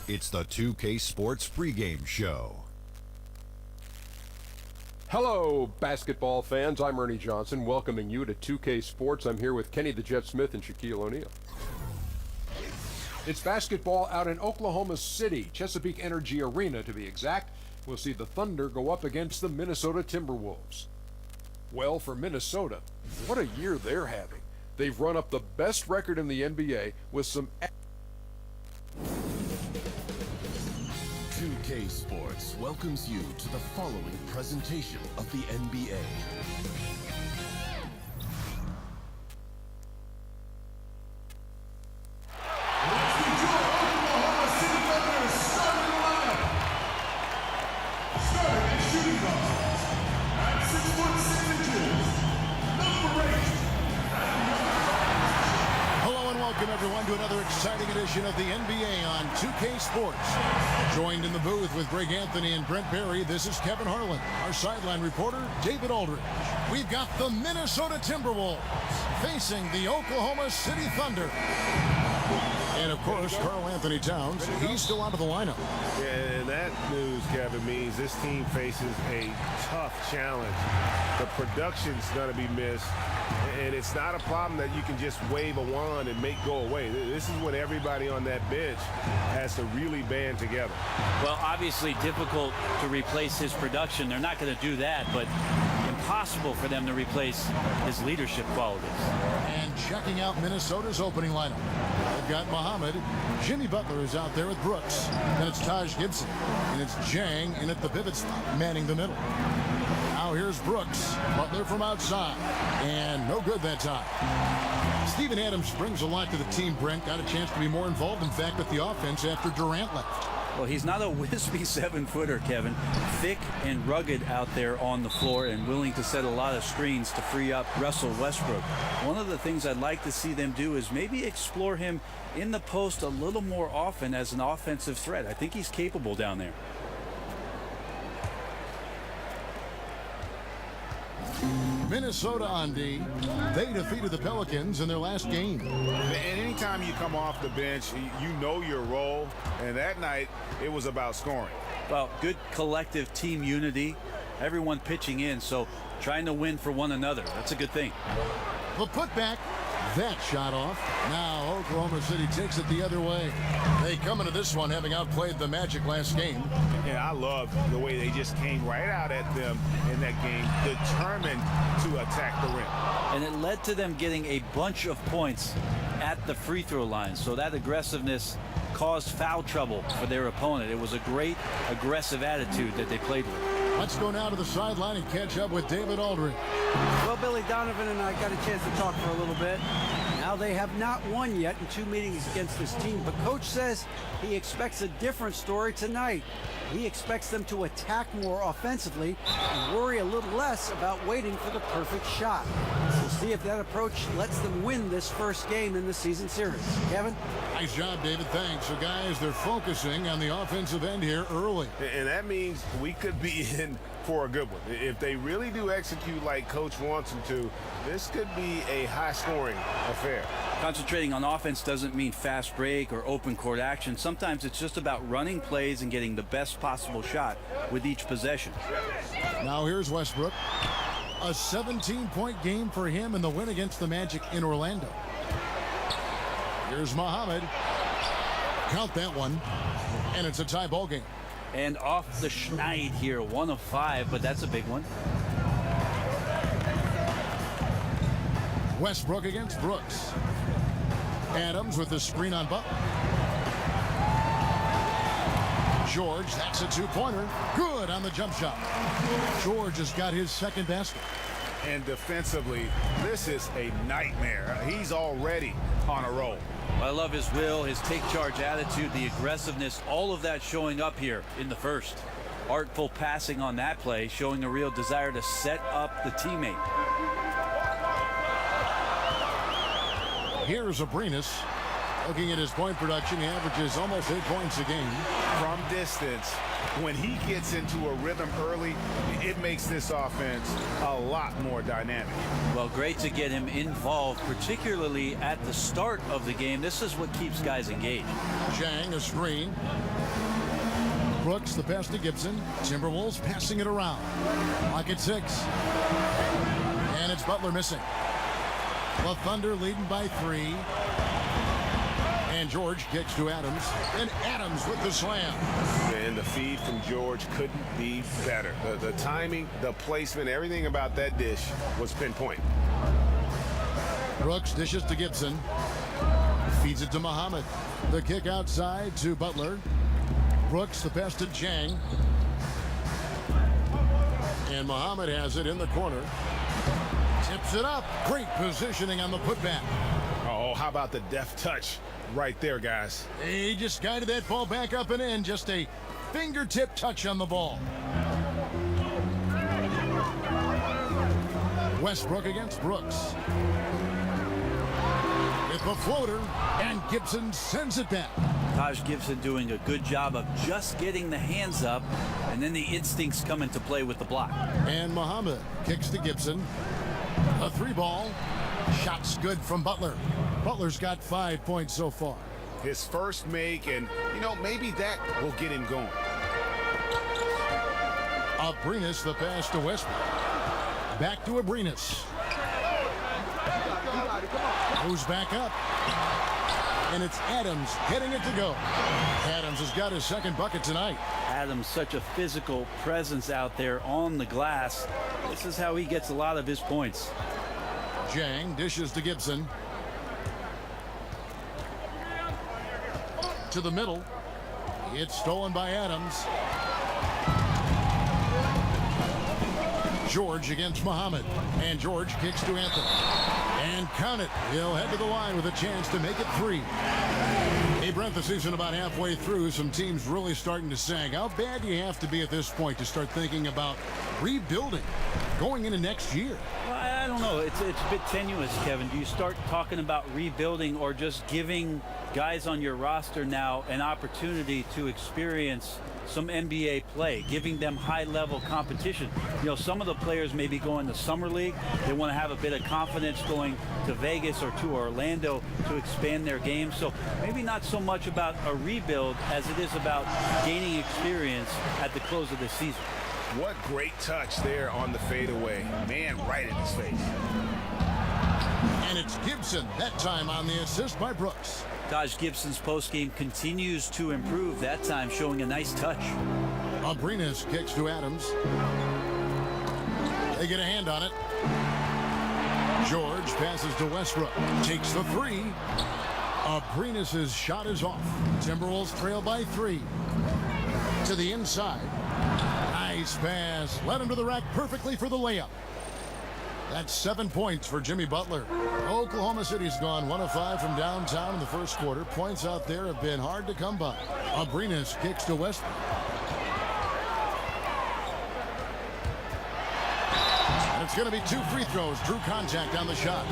It's the 2K Sports pregame show. Hello, basketball fans. I'm Ernie Johnson, welcoming you to 2K Sports. I'm here with Kenny the Jet Smith and Shaquille O'Neal. It's basketball out in Oklahoma City, Chesapeake Energy Arena to be exact. We'll see the Thunder go up against the Minnesota Timberwolves. Well, for Minnesota, what a year they're having. They've run up the best record in the NBA with some... 2K Sports welcomes you to the following presentation of the NBA. Let's get your Oklahoma City Thunder starting lineup. Starting at shooting guard at 6'6". Hello and welcome everyone to another exciting edition of the NBA on 2K Sports. Joined in the booth with Greg Anthony and Brent Barry, this is Kevin Harlan. Our sideline reporter, David Aldridge. We've got the Minnesota Timberwolves facing the Oklahoma City Thunder. And of course, Karl Anthony Towns, he's still out of the lineup. Yeah, and that news, Kevin, means this team faces a tough challenge. The production's going to be missed, and it's not a problem that you can just wave a wand and make go away. This is when everybody on that bench has to really band together. Well, obviously difficult to replace his production. They're not going to do that, but impossible for them to replace his leadership qualities. And checking out Minnesota's opening lineup. They've got Muhammad. Jimmy Butler is out there with Brooks. Then it's Taj Gibson. And it's Jang in at the pivot spot, manning the middle. Now here's Brooks. Butler from outside. And no good that time. Steven Adams brings a lot to the team, Brent. Got a chance to be more involved, in fact, with the offense after Durant left. Well, he's not a wispy 7-footer, Kevin. Thick and rugged out there on the floor and willing to set a lot of screens to free up Russell Westbrook. One of the things I'd like to see them do is maybe explore him in the post a little more often as an offensive threat. I think he's capable down there. Minnesota on D. They defeated the Pelicans in their last game. And anytime you come off the bench, you know your role, and that night it was about scoring. Well, good collective team unity, everyone pitching in, so trying to win for one another. That's a good thing. The putback, that shot off. Now Oklahoma City takes it the other way. They come into this one having outplayed the Magic last game. Yeah, I love the way they just came right out at them in that game, determined to attack the rim. And it led to them getting a bunch of points at the free throw line. So that aggressiveness caused foul trouble for their opponent. It was a great aggressive attitude that they played with. Let's go now to the sideline and catch up with David Aldridge. Well, Billy Donovan and I got a chance to talk for a little bit. Now they have not won yet in 2 meetings against this team, but Coach says he expects a different story tonight. He expects them to attack more offensively and worry a little less about waiting for the perfect shot. We'll see if that approach lets them win this first game in the season series. Kevin? Nice job, David. Thanks. So, guys, they're focusing on the offensive end here early. And that means we could be in for a good one. If they really do execute like Coach wants them to, this could be a high-scoring affair. Concentrating on offense doesn't mean fast break or open court action. Sometimes it's just about running plays and getting the best possible shot with each possession. Now here's Westbrook. A 17-point game for him in the win against the Magic in Orlando. Here's Muhammad. Count that one. And it's a tie ball game. And off the schneid here, 1 of 5, but that's a big one. Westbrook against Brooks. Adams with the screen on Butler. George, that's a two-pointer. Good on the jump shot. George has got his second basket. And defensively, this is a nightmare. He's already on a roll. I love his will, his take-charge attitude, the aggressiveness, all of that showing up here in the first. Artful passing on that play, showing a real desire to set up the teammate. Here's Abrinas. Looking at his point production, he averages almost 8 points a game. From distance, when he gets into a rhythm early, it makes this offense a lot more dynamic. Well, great to get him involved, particularly at the start of the game. This is what keeps guys engaged. Zhang, a screen. Brooks, the pass to Gibson. Timberwolves passing it around. Lock at 6. And it's Butler missing. The Thunder leading by 3. And George kicks to Adams. And Adams with the slam. And the feed from George couldn't be better. The timing, the placement, everything about that dish was pinpoint. Brooks dishes to Gibson. Feeds it to Muhammad. The kick outside to Butler. Brooks, the pass to Zhang. And Muhammad has it in the corner. Tips it up. Great positioning on the putback. Oh, how about the deft touch right there, guys? He just guided that ball back up and in. Just a fingertip touch on the ball. Westbrook against Brooks. With the floater, and Gibson sends it back. Taj Gibson doing a good job of just getting the hands up, and then the instincts come into play with the block. And Muhammad kicks to Gibson. A 3-ball. Shots good from Butler. Butler's got 5 points so far. His first make, and, maybe that will get him going. Abrinas, the pass to Westbrook. Back to Abrinas. Moves back up. And it's Adams getting it to go. Adams has got his second bucket tonight. Adams, such a physical presence out there on the glass. This is how he gets a lot of his points. Zhang dishes to Gibson. To the middle. It's stolen by Adams. George against Muhammad. And George kicks to Anthony. And count it. He'll head to the line with a chance to make it 3. Hey, Brent, the season about halfway through. Some teams really starting to sag. How bad do you have to be at this point to start thinking about rebuilding going into next year? Well, I don't know. It's a bit tenuous, Kevin. Do you start talking about rebuilding or just giving guys on your roster now an opportunity to experience some NBA play, giving them high-level competition? Some of the players may be going to Summer League. They want to have a bit of confidence going to Vegas or to Orlando to expand their game. So maybe not so much about a rebuild as it is about gaining experience at the close of the season. What great touch there on the fadeaway. Man, right in his face. And it's Gibson, that time on the assist by Brooks. Taj Gibson's postgame continues to improve, that time showing a nice touch. Abrinas kicks to Adams. They get a hand on it. George passes to Westbrook. Takes the 3. Abrinas' shot is off. Timberwolves trail by 3. To the inside. Nice pass. Led him to the rack perfectly for the layup. That's 7 points for Jimmy Butler. Oklahoma City's gone 1 of 5 from downtown in the first quarter. Points out there have been hard to come by. Abrinas kicks to Westbrook. And it's going to be 2 free throws. Drew contact on the shot.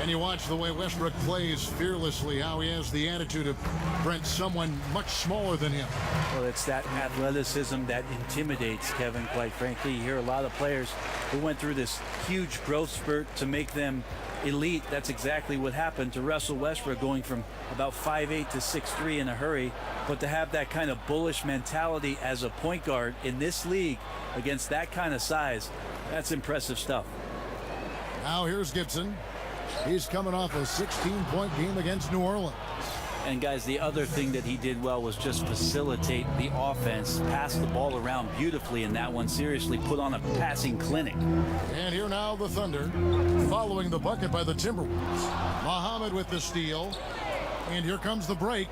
And you watch the way Westbrook plays fearlessly, how he has the attitude of, Brent, someone much smaller than him. Well, it's that athleticism that intimidates, Kevin, quite frankly. You hear a lot of players who went through this huge growth spurt to make them elite. That's exactly what happened to Russell Westbrook, going from about 5'8" to 6'3" in a hurry. But to have that kind of bullish mentality as a point guard in this league against that kind of size, that's impressive stuff. Now here's Gibson. He's coming off a 16-point game against New Orleans. And guys, the other thing that he did well was just facilitate the offense, pass the ball around beautifully in that one. Seriously, put on a passing clinic. And here now the Thunder, following the bucket by the Timberwolves. Muhammad with the steal. And here comes the break.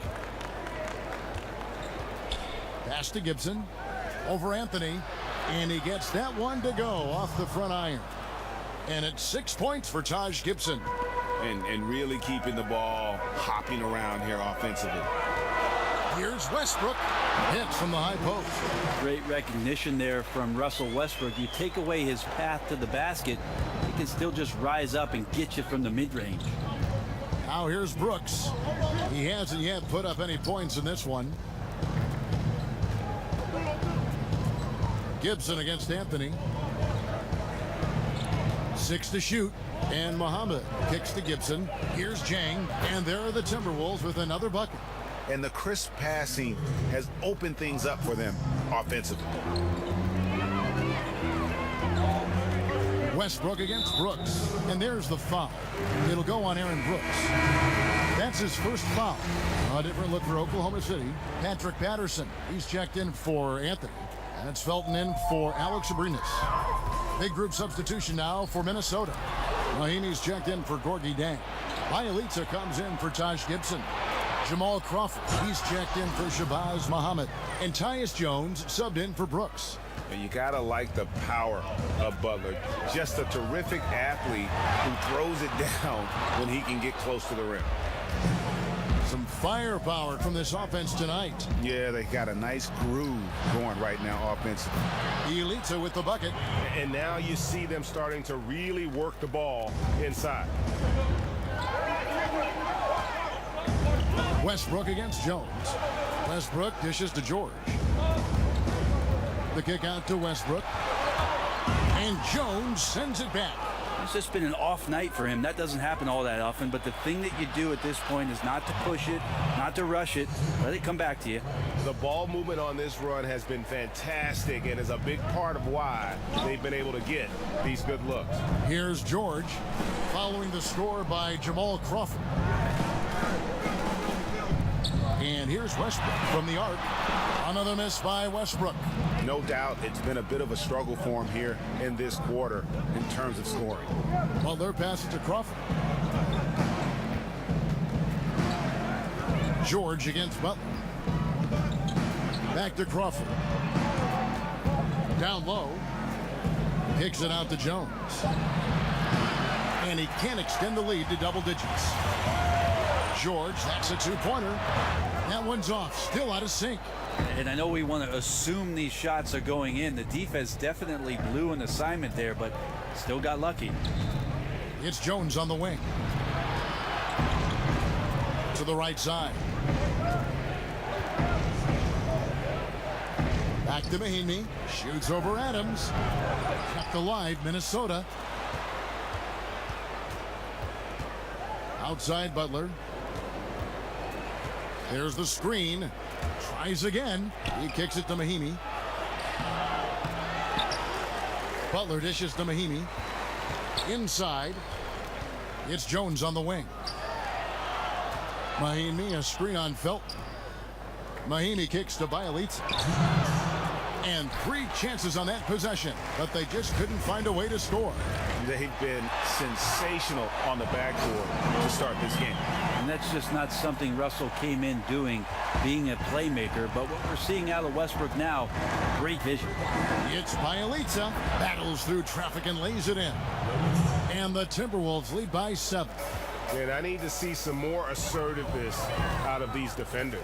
Pass to Gibson. Over Anthony. And he gets that one to go off the front iron. And it's 6 points for Taj Gibson. And really keeping the ball hopping around here offensively. Here's Westbrook. Hits from the high post. Great recognition there from Russell Westbrook. You take away his path to the basket, he can still just rise up and get you from the mid-range. Now here's Brooks. He hasn't yet put up any points in this one. Gibson against Anthony. 6 to shoot. And Muhammad kicks to Gibson. Here's Jang. And there are the Timberwolves with another bucket. And the crisp passing has opened things up for them offensively. Westbrook against Brooks. And there's the foul. It'll go on Aaron Brooks. That's his first foul. A different look for Oklahoma City. Patrick Patterson. He's checked in for Anthony. And it's Felton in for Alex Abrinas. Big group substitution now for Minnesota. Mahimi's checked in for Gorgie Dang. Bielitsa comes in for Taj Gibson. Jamal Crawford, he's checked in for Shabazz Muhammad. And Tyus Jones subbed in for Brooks. And you gotta like the power of Butler. Just a terrific athlete who throws it down when he can get close to the rim. Some firepower from this offense tonight. Yeah, they got a nice groove going right now offensively. Bielitsa with the bucket. And now you see them starting to really work the ball inside. Westbrook against Jones. Westbrook dishes to George. The kick out to Westbrook. And Jones sends it back. It's just been an off night for him. That doesn't happen all that often, but the thing that you do at this point is not to push it, not to rush it. Let it come back to you. The ball movement on this run has been fantastic and is a big part of why they've been able to get these good looks. Here's George following the score by Jamal Crawford. And here's Westbrook from the arc. Another miss by Westbrook. No doubt it's been a bit of a struggle for him here in this quarter in terms of scoring. Butler passes to Crawford. George against Butler. Back to Crawford. Down low. Kicks it out to Jones. And he can't extend the lead to double digits. George, that's a two-pointer. That one's off, still out of sync. And I know we want to assume these shots are going in. The defense definitely blew an assignment there, but still got lucky. It's Jones on the wing. To the right side. Back to Mahimi. Shoots over Adams. Kept alive, Minnesota. Outside Butler. There's the screen. Tries again. He kicks it to Mahimi. Butler dishes to Mahimi. Inside. It's Jones on the wing. Mahimi, a screen on Felton. Mahimi kicks to Bielitsa. And 3 chances on that possession, but they just couldn't find a way to score. They've been sensational on the backboard to start this game. And that's just not something Russell came in doing, being a playmaker. But what we're seeing out of Westbrook now, great vision. It's Bielitsa. Battles through traffic and lays it in. And the Timberwolves lead by 7. And I need to see some more assertiveness out of these defenders.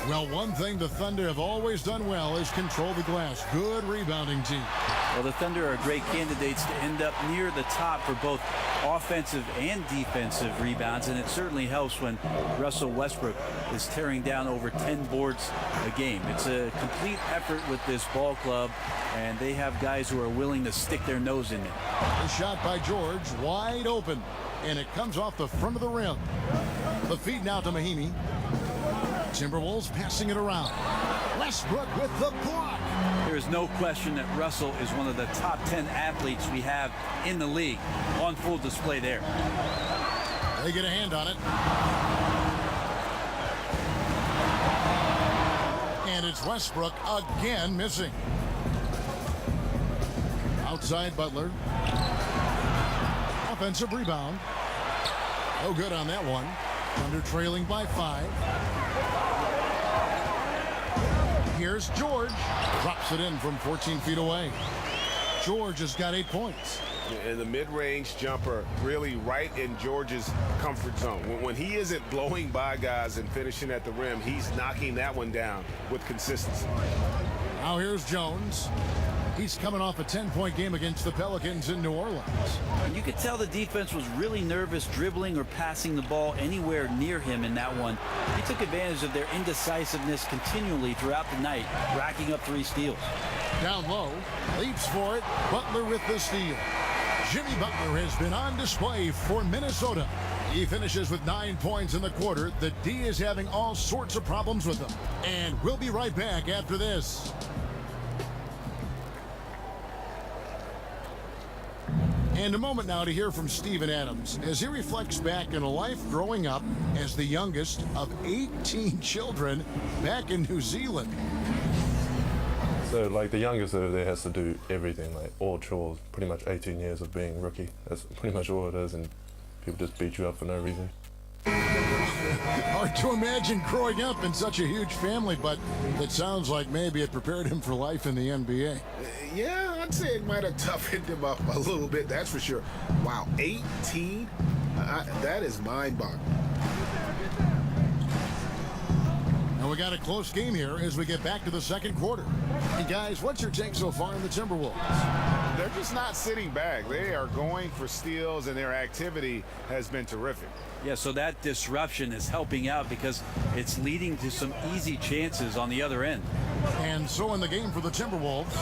Well, one thing the Thunder have always done well is control the glass. Good rebounding team. Well, the Thunder are great candidates to end up near the top for both offensive and defensive rebounds, and it certainly helps when Russell Westbrook is tearing down over 10 boards a game. It's a complete effort with this ball club, and they have guys who are willing to stick their nose in it. The shot by George, wide open, and it comes off the front of the rim. The feed now to Mahimi. Timberwolves passing it around. Westbrook with the block. There is no question that Russell is one of the top 10 athletes we have in the league. On full display there. They get a hand on it. And it's Westbrook again missing. Outside Butler. Offensive rebound. No good on that one. Thunder trailing by 5. Here's George. Drops it in from 14 feet away. George has got 8 points. And the mid-range jumper really right in George's comfort zone. When he isn't blowing by guys and finishing at the rim, he's knocking that one down with consistency. Now here's Jones. He's coming off a 10-point game against the Pelicans in New Orleans. You could tell the defense was really nervous dribbling or passing the ball anywhere near him in that one. He took advantage of their indecisiveness continually throughout the night, racking up 3 steals. Down low, leaps for it, Butler with the steal. Jimmy Butler has been on display for Minnesota. He finishes with 9 points in the quarter. The D is having all sorts of problems with him. And we'll be right back after this. And a moment now to hear from Steven Adams as he reflects back on a life growing up as the youngest of 18 children back in New Zealand. So, like, the youngest over there has to do everything, like all chores, pretty much 18 years of being rookie. That's pretty much all it is, and people just beat you up for no reason. Hard to imagine growing up in such a huge family, but it sounds like maybe it prepared him for life in the NBA. Yeah, I'd say it might have toughened him up a little bit, that's for sure. Wow, 18? That is mind-boggling. And we got a close game here as we get back to the second quarter. And guys, what's your take so far on the Timberwolves? They're just not sitting back. They are going for steals, and their activity has been terrific. Yeah, so that disruption is helping out because it's leading to some easy chances on the other end. And so in the game for the Timberwolves,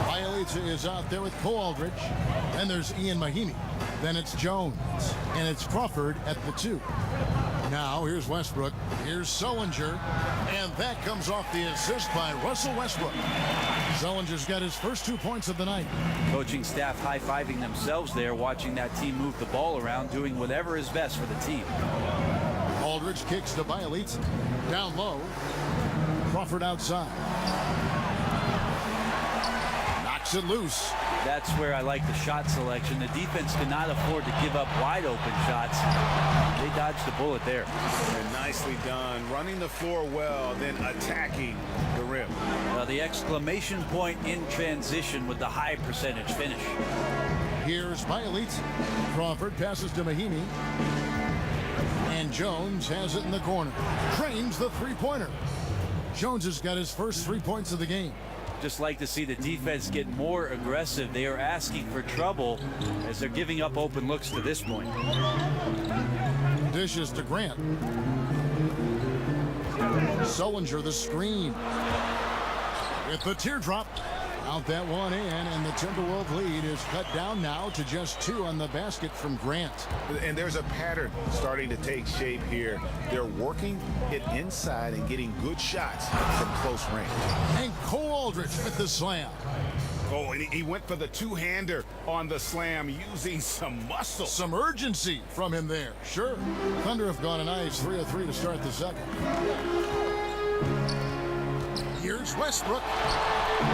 Bielitsa is out there with Cole Aldrich. Then there's Ian Mahinmi. Then it's Jones. And it's Crawford at the 2. Now, here's Westbrook. Here's Sullinger. And that comes off the assist by Russell Westbrook. Sullinger's got his first 2 points of the night. Coaching staff high-fiving themselves there, watching that team move the ball around, doing whatever is best for the team. Aldridge kicks to Bielitsa. Down low. Crawford outside. Knocks it loose. That's where I like the shot selection. The defense cannot afford to give up wide-open shots. They dodged the bullet there. And nicely done. Running the floor well, then attacking the rim. The exclamation point in transition with the high percentage finish. Here's Bielitsa. Crawford passes to Mahinmi. And Jones has it in the corner. Trains the three-pointer. Jones has got his first 3 points of the game. Just like to see the defense get more aggressive. They are asking for trouble as they're giving up open looks to this point. Dishes to Grant. Sullinger the screen. With the teardrop. Out that one in, and the Timberwolves lead is cut down now to just 2 on the basket from Grant. And there's a pattern starting to take shape here. They're working it inside and getting good shots from close range. And Cole Aldrich with the slam. Oh, and he went for the two-hander on the slam, using some muscle. Some urgency from him there. Sure. Thunder have gone a nice 3 of 3 to start the second. Here's Westbrook.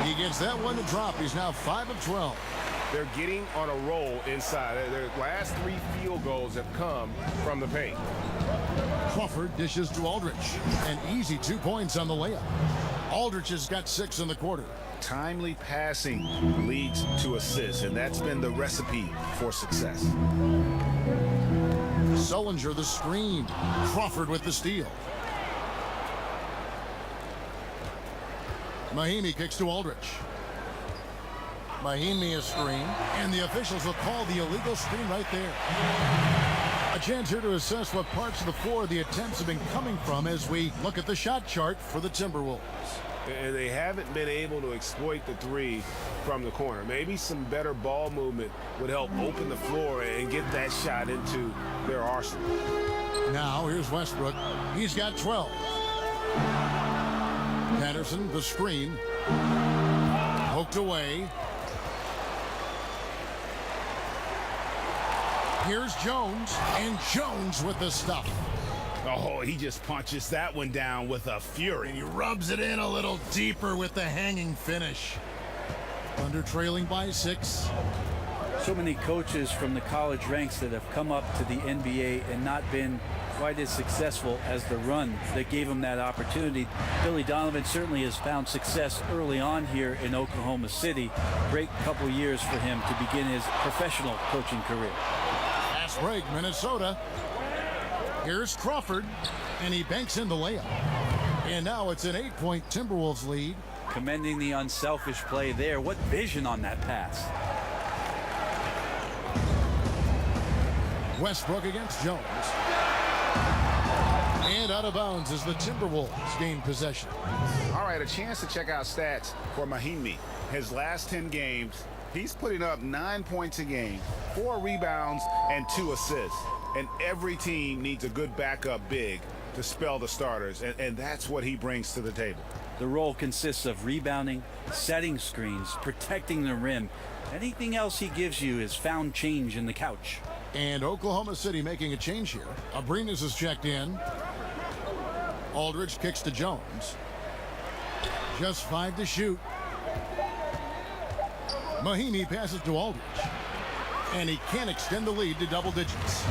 He gets that one to drop. He's now 5 of 12. They're getting on a roll inside. Their last 3 field goals have come from the paint. Crawford dishes to Aldrich. An easy 2 points on the layup. Aldrich has got 6 in the quarter. Timely passing leads to assists, and that's been the recipe for success. Sullinger the screen. Crawford with the steal. Mahinmi kicks to Aldrich. Mahinmi a screen, and the officials will call the illegal screen right there. A chance here to assess what parts of the floor the attempts have been coming from as we look at the shot chart for the Timberwolves. And they haven't been able to exploit the 3 from the corner. Maybe some better ball movement would help open the floor and get that shot into their arsenal. Now here's Westbrook. He's got 12. Patterson, the screen. Poked away. Here's Jones, and Jones with the stuff. Oh, he just punches that one down with a fury. And he rubs it in a little deeper with the hanging finish. Thunder trailing by 6. So many coaches from the college ranks that have come up to the NBA and not been quite as successful as the run that gave him that opportunity. Billy Donovan certainly has found success early on here in Oklahoma City. Great couple years for him to begin his professional coaching career. Fast break, Minnesota. Here's Crawford, and he banks in the layup. And now it's an 8-point Timberwolves lead commending the unselfish play there. What vision on that pass. Westbrook against Jones. And out of bounds as the Timberwolves gain possession. All right, a chance to check out stats for Mahimi. His last 10 games, he's putting up 9 points a game, 4 rebounds, and 2 assists. And every team needs a good backup big to spell the starters, and that's what he brings to the table. The role consists of rebounding, setting screens, protecting the rim. Anything else he gives you is found change in the couch. And Oklahoma City making a change here. Abrinas is checked in. Aldridge kicks to Jones. Just 5 to shoot. Mahimi passes to Aldridge. And he can't extend the lead to double digits.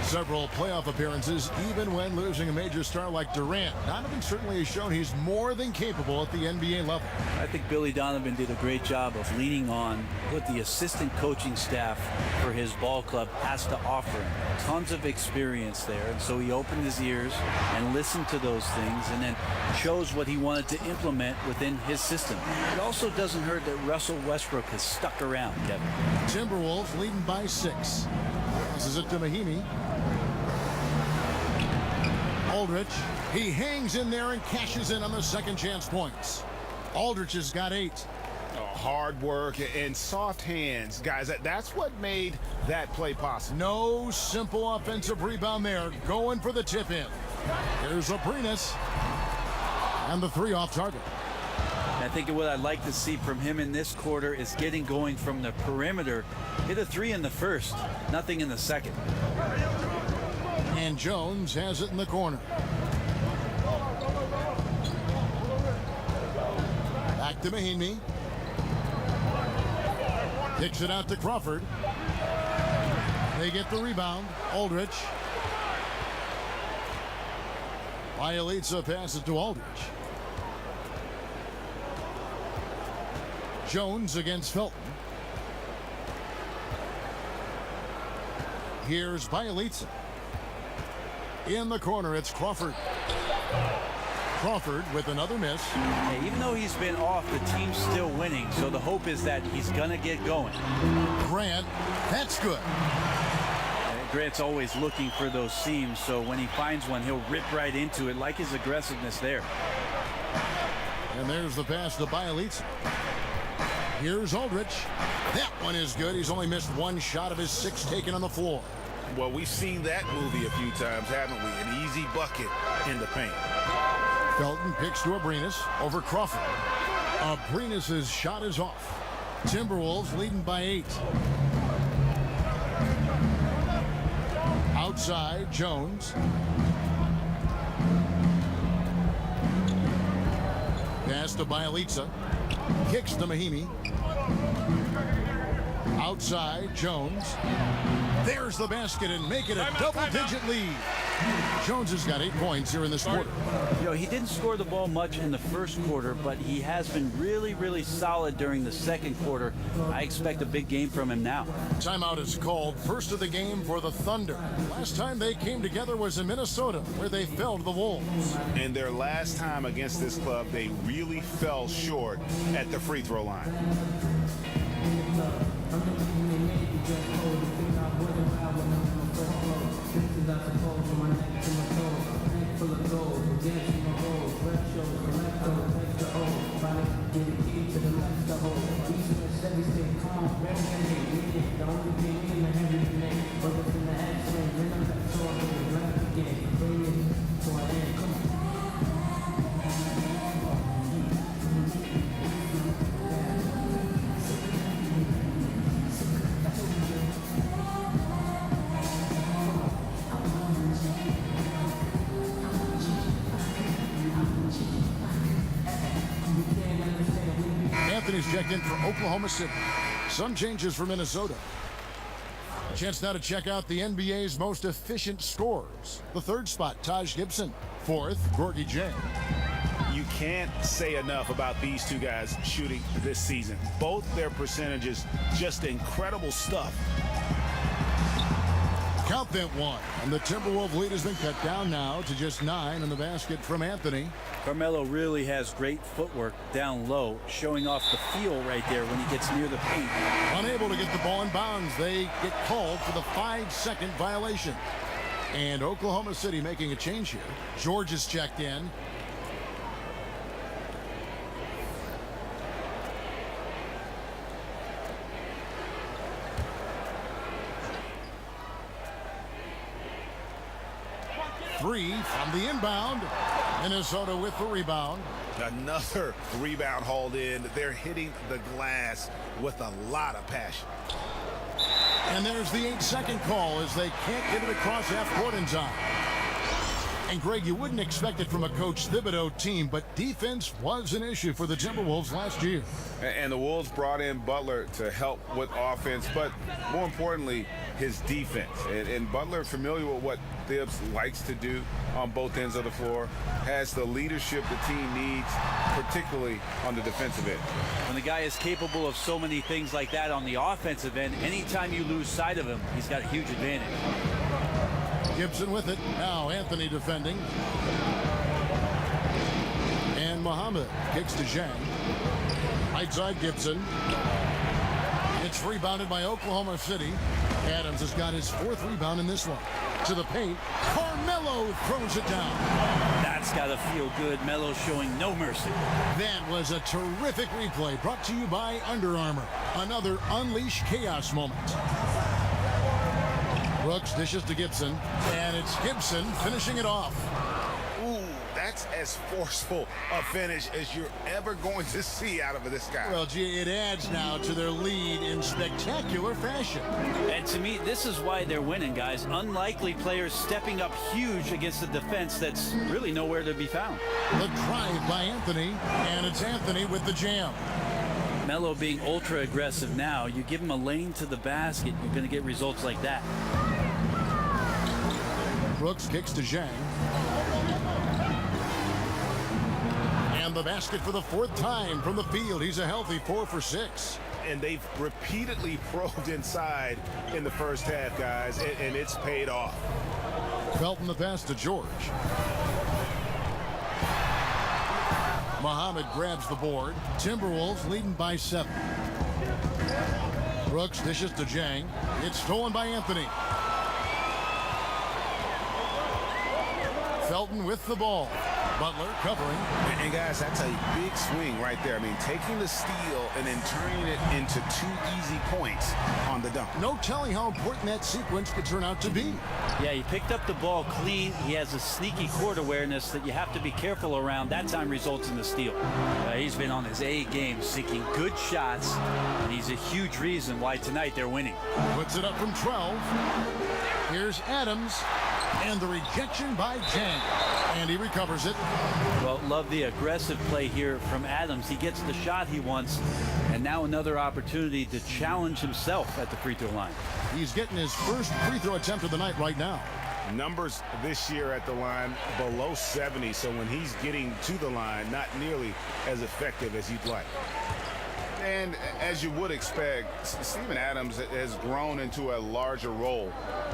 Several playoff appearances, even when losing a major star like Durant. Donovan certainly has shown he's more than capable at the NBA level. I think Billy Donovan did a great job of leaning on what the assistant coaching staff for his ball club has to offer him. Tons of experience there, and so he opened his ears and listened to those things and then chose what he wanted to implement within his system. It also doesn't hurt that Russell Westbrook has stuck around, Kevin. Timberwolves leading by 6. This is it to Mahimi. Aldridge, he hangs in there and cashes in on the second chance points. Aldridge has got 8. Hard work and soft hands, guys. That's what made that play possible. No simple offensive rebound there. Going for the tip in. Here's Abrinas. And the 3 off target. I think what I'd like to see from him in this quarter is getting going from the perimeter. Hit a 3 in the first, nothing in the second. And Jones has it in the corner. Back to Mahimi. Kicks it out to Crawford. They get the rebound. Aldridge. Bielitsa passes to Aldridge. Jones against Felton. Here's Bielitsa. In the corner, it's Crawford. Crawford with another miss. Hey, even though he's been off, the team's still winning, so the hope is that he's going to get going. Grant, that's good. Grant's always looking for those seams, so when he finds one, he'll rip right into it, like his aggressiveness there. And there's the pass to Bielitsa. Here's Aldridge. That one is good. He's only missed 1 shot of his 6 taken on the floor. Well, we've seen that movie a few times, haven't we? An easy bucket in the paint. Felton picks to Abrinas over Crawford. Abrinas' shot is off. Timberwolves leading by 8. Outside, Jones. Pass to Bielitsa. Kicks to Mahimi. Outside, Jones. There's the basket and make it a double-digit lead. Jones has got 8 points here in this quarter. You know, he didn't score the ball much in the first quarter, but he has been really, really solid during the second quarter. I expect a big game from him now. Timeout is called. First of the game for the Thunder. Last time they came together was in Minnesota, where they fell to the Wolves. And their last time against this club, they really fell short at the free throw line. Anthony's checked in for Oklahoma City. Some changes for Minnesota. Chance now to check out the NBA's most efficient scorers. The 3rd spot, Taj Gibson. 4th, Gorgie Jang. You can't say enough about these 2 guys shooting this season. Both their percentages, just incredible stuff. Count that one. And the Timberwolves lead has been cut down now to just 9 in the basket from Anthony. Carmelo really has great footwork down low, showing off the feel right there when he gets near the paint. Unable to get the ball in bounds. They get called for the 5-second violation. And Oklahoma City making a change here. George is checked in. Three from the inbound. Minnesota with the rebound. Another rebound hauled in. They're hitting the glass with a lot of passion. And there's the 8-second call as they can't get it across half court in time. And Greg, you wouldn't expect it from a Coach Thibodeau team, but defense was an issue for the Timberwolves last year. And the Wolves brought in Butler to help with offense, but more importantly, his defense. And Butler, familiar with what Thibs likes to do on both ends of the floor, has the leadership the team needs, particularly on the defensive end. When the guy is capable of so many things like that on the offensive end, anytime you lose sight of him, he's got a huge advantage. Gibson with it. Now Anthony defending. And Muhammad kicks to Zhang. Right side Gibson. It's rebounded by Oklahoma City. Adams has got his 4th rebound in this one. To the paint. Carmelo throws it down. That's got to feel good. Melo showing no mercy. That was a terrific replay brought to you by Under Armour. Another Unleash Chaos moment. Brooks dishes to Gibson, and it's Gibson finishing it off. Ooh, that's as forceful a finish as you're ever going to see out of this guy. Well, gee, it adds now to their lead in spectacular fashion. And to me, this is why they're winning, guys. Unlikely players stepping up huge against a defense that's really nowhere to be found. The drive by Anthony, and it's Anthony with the jam. Melo being ultra aggressive now, you give him a lane to the basket, you're going to get results like that. Brooks kicks to Zhang. And the basket for the 4th time from the field. He's a healthy 4 for 6. And they've repeatedly probed inside in the first half, guys, and it's paid off. Felton the pass to George. Muhammad grabs the board. Timberwolves leading by 7. Brooks dishes to Zhang. It's stolen by Anthony. Felton with the ball. Butler covering. And guys, that's a big swing right there. I mean, taking the steal and then turning it into 2 easy points on the dunk. No telling how important that sequence could turn out to be. Yeah, he picked up the ball clean. He has a sneaky court awareness that you have to be careful around. That time results in the steal. He's been on his A game, seeking good shots, and he's a huge reason why tonight they're winning. Puts it up from 12. Here's Adams. And the rejection by Zhang. And he recovers it. Well, love the aggressive play here from Adams. He gets the shot he wants, and now another opportunity to challenge himself at the free throw line. He's getting his first free throw attempt of the night right now. Numbers this year at the line below 70, so when he's getting to the line, not nearly as effective as you'd like. And as you would expect, Steven Adams has grown into a larger role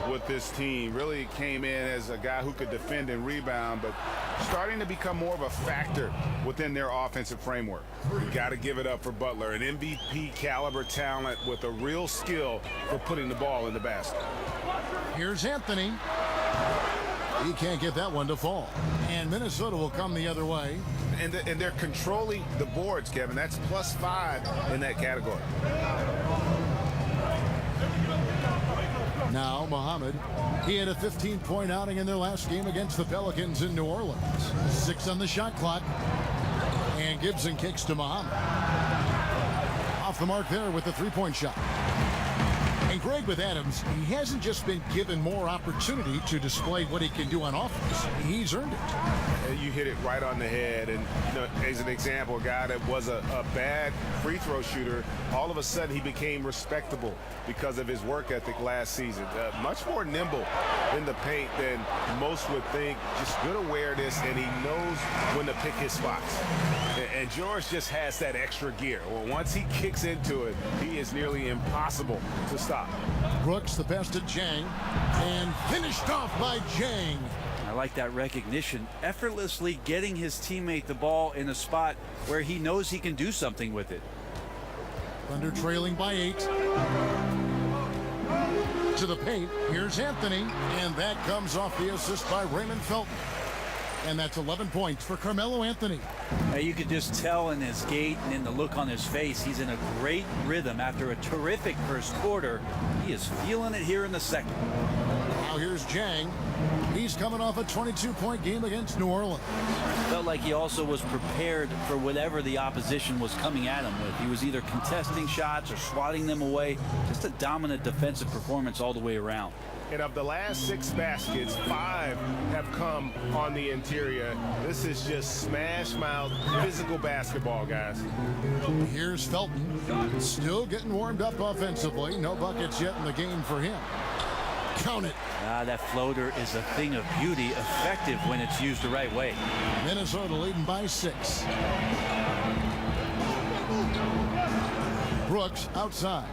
with this team. Really came in as a guy who could defend and rebound, but starting to become more of a factor within their offensive framework. You got to give it up for Butler, an MVP caliber talent with a real skill for putting the ball in the basket. Here's Anthony. He can't get that one to fall. And Minnesota will come the other way. And they're controlling the boards, Kevin. That's +5 in that category. Now Muhammad. He had a 15-point outing in their last game against the Pelicans in New Orleans. 6 on the shot clock. And Gibson kicks to Muhammad. Off the mark there with the 3-point shot. And Greg, with Adams, he hasn't just been given more opportunity to display what he can do on offense. He's earned it. You hit it right on the head. And as an example, a guy that was a bad free throw shooter, all of a sudden he became respectable because of his work ethic last season. Much more nimble in the paint than most would think. Just good awareness, and he knows when to pick his spots. And George just has that extra gear. Well, once he kicks into it, he is nearly impossible to stop. spot. Brooks the best at Jang, and finished off by Jang. I like that recognition. Effortlessly getting his teammate the ball in a spot where he knows he can do something with it. Thunder trailing by 8. To the paint, here's Anthony, and that comes off the assist by Raymond Felton. And that's 11 points for Carmelo Anthony. Now you could just tell in his gait and in the look on his face, he's in a great rhythm after a terrific first quarter. He is feeling it here in the second. Now here's Jang. He's coming off a 22-point game against New Orleans. Felt like he also was prepared for whatever the opposition was coming at him with. He was either contesting shots or swatting them away. Just a dominant defensive performance all the way around. And of the last 6 baskets, 5 have come on the interior. This is just smash mouth physical basketball, guys. Here's Felton, still getting warmed up offensively. No buckets yet in the game for him. Count it. That floater is a thing of beauty, effective when it's used the right way. Minnesota leading by 6. Brooks outside.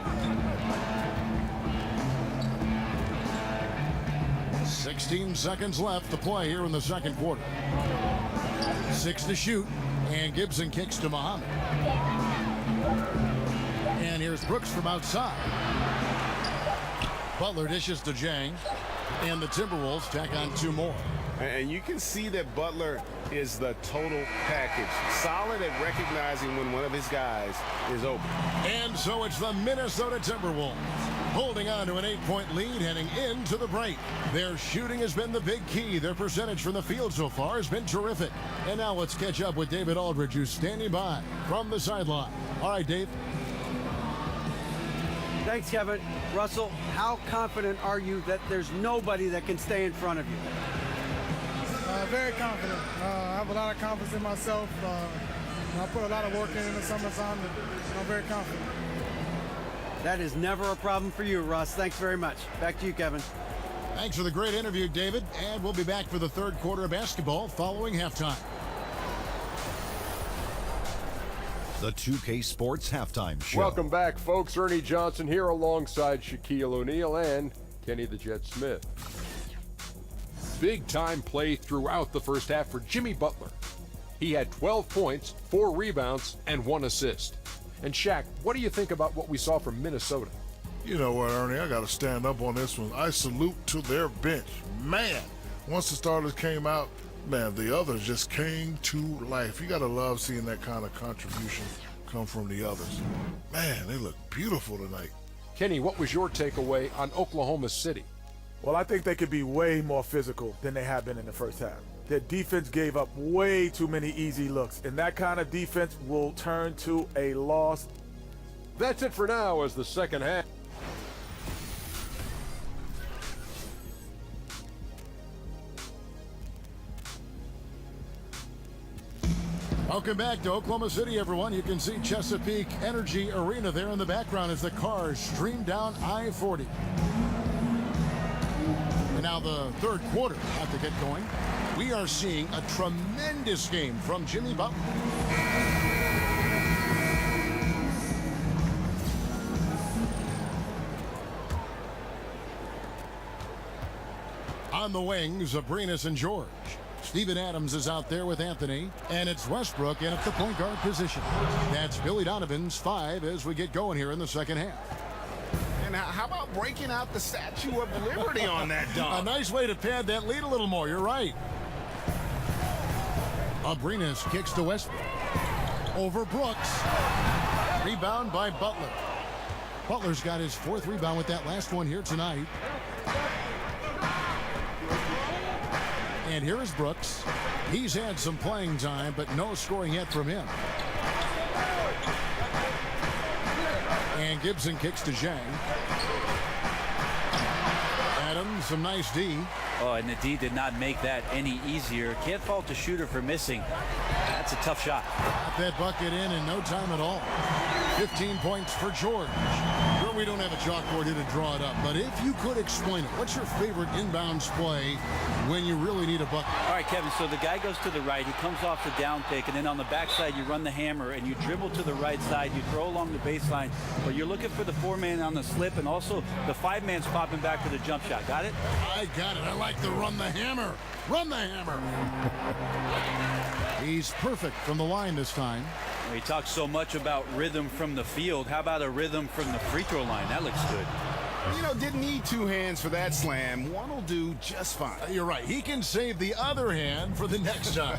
16 seconds left to play here in the second quarter. 6 to shoot, and Gibson kicks to Muhammad. And here's Brooks from outside. Butler dishes to Jang, and the Timberwolves tack on 2 more. And you can see that Butler is the total package. Solid at recognizing when one of his guys is open. And so it's the Minnesota Timberwolves holding on to an 8-point lead heading into the break. Their shooting has been the big key. Their percentage from the field so far has been terrific. And now let's catch up with David Aldridge, who's standing by from the sideline. All right, Dave. Thanks, Kevin. Russell, how confident are you that there's nobody that can stay in front of you? Very confident. I have a lot of confidence in myself. I put a lot of work in the summertime, and I'm very confident. That is never a problem for you, Russ. Thanks very much. Back to you, Kevin. Thanks for the great interview, David. And we'll be back for the third quarter of basketball following halftime. The 2K Sports Halftime Show. Welcome back, folks. Ernie Johnson here alongside Shaquille O'Neal and Kenny the Jet Smith. Big-time play throughout the first half for Jimmy Butler. He had 12 points, 4 rebounds, and 1 assist. And Shaq, what do you think about what we saw from Minnesota? You know what, Ernie, I got to stand up on this one. I salute to their bench. Man, once the starters came out, man, the others just came to life. You got to love seeing that kind of contribution come from the others. Man, they look beautiful tonight. Kenny, what was your takeaway on Oklahoma City? Well, I think they could be way more physical than they have been in the first half. Their defense gave up way too many easy looks, and that kind of defense will turn to a loss. That's it for now as the second half. Welcome back to Oklahoma City, everyone. You can see Chesapeake Energy Arena there in the background as the cars stream down I-40. And now the third quarter about to get going. We are seeing a tremendous game from Jimmy Butler. On the wings, Abrinas and George. Steven Adams is out there with Anthony, and it's Westbrook in at the point guard position. That's Billy Donovan's 5 as we get going here in the second half. And how about breaking out the Statue of Liberty on that dunk? A nice way to pad that lead a little more. You're right. Abrinas kicks to Westbrook. Over Brooks. Rebound by Butler. Butler's got his 4th rebound with that last one here tonight. And here is Brooks. He's had some playing time, but no scoring yet from him. And Gibson kicks to Zhang. Adams, some nice D. Oh, and the D did not make that any easier. Can't fault the shooter for missing. That's a tough shot. Got that bucket in no time at all. 15 points for George. Where we don't have a chalkboard here to draw it up, but if you could explain it, what's your favorite inbounds play when you really need a bucket? All right, Kevin, so the guy goes to the right. He comes off the down pick, and then on the backside, you run the hammer, and you dribble to the right side. You throw along the baseline, but you're looking for the 4-man on the slip, and also the 5-man's popping back for the jump shot. Got it? I got it. I like the run the hammer. Run the hammer. He's perfect from the line this time. He talks so much about rhythm from the field. How about a rhythm from the free throw line? That looks good. You know, didn't need 2 hands for that slam. One will do just fine. You're right. He can save the other hand for the next time.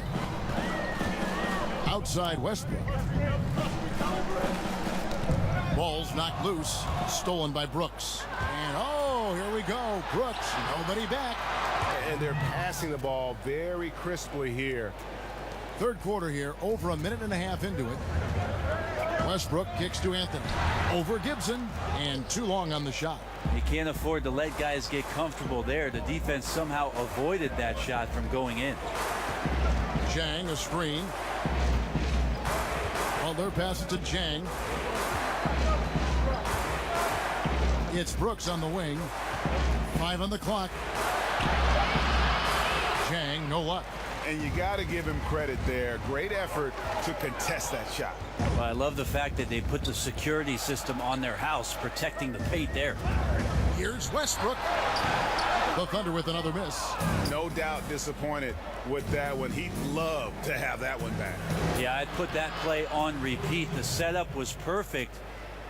Outside Westbrook. Ball's knocked loose. Stolen by Brooks. And oh, here we go. Brooks, nobody back. And they're passing the ball very crisply here. Third quarter here, over a minute and a half into it. Westbrook kicks to Anthony. Over Gibson, and too long on the shot. You can't afford to let guys get comfortable there. The defense somehow avoided that shot from going in. Jang, a screen. Butler passes to Jang. It's Brooks on the wing. 5 on the clock. Jang, no luck. And you got to give him credit there. Great effort to contest that shot. Well, I love the fact that they put the security system on their house, protecting the paint there. Here's Westbrook. The Thunder with another miss. No doubt disappointed with that one. He'd love to have that one back. Yeah, I'd put that play on repeat. The setup was perfect.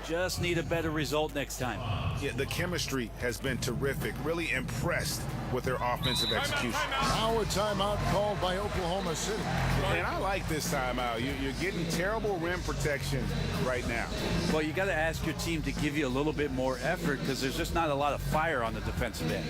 Just need a better result next time. Yeah, the chemistry has been terrific. Really impressed with their offensive execution. Now a timeout called by Oklahoma City. And I like this timeout. You're getting terrible rim protection right now. Well, you got to ask your team to give you a little bit more effort because there's just not a lot of fire on the defensive end.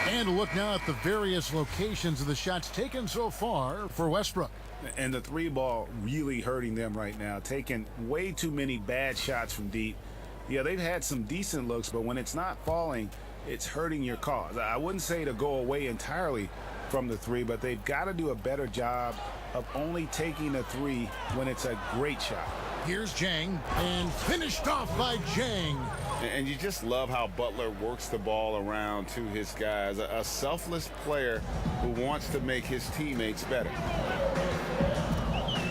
And a look now at the various locations of the shots taken so far for Westbrook. And the 3 ball really hurting them right now, taking way too many bad shots from deep. Yeah, they've had some decent looks, but when it's not falling, it's hurting your cause. I wouldn't say to go away entirely from the 3, but they've got to do a better job of only taking a 3 when it's a great shot. Here's Jang, and finished off by Jang. And you just love how Butler works the ball around to his guys. A selfless player who wants to make his teammates better.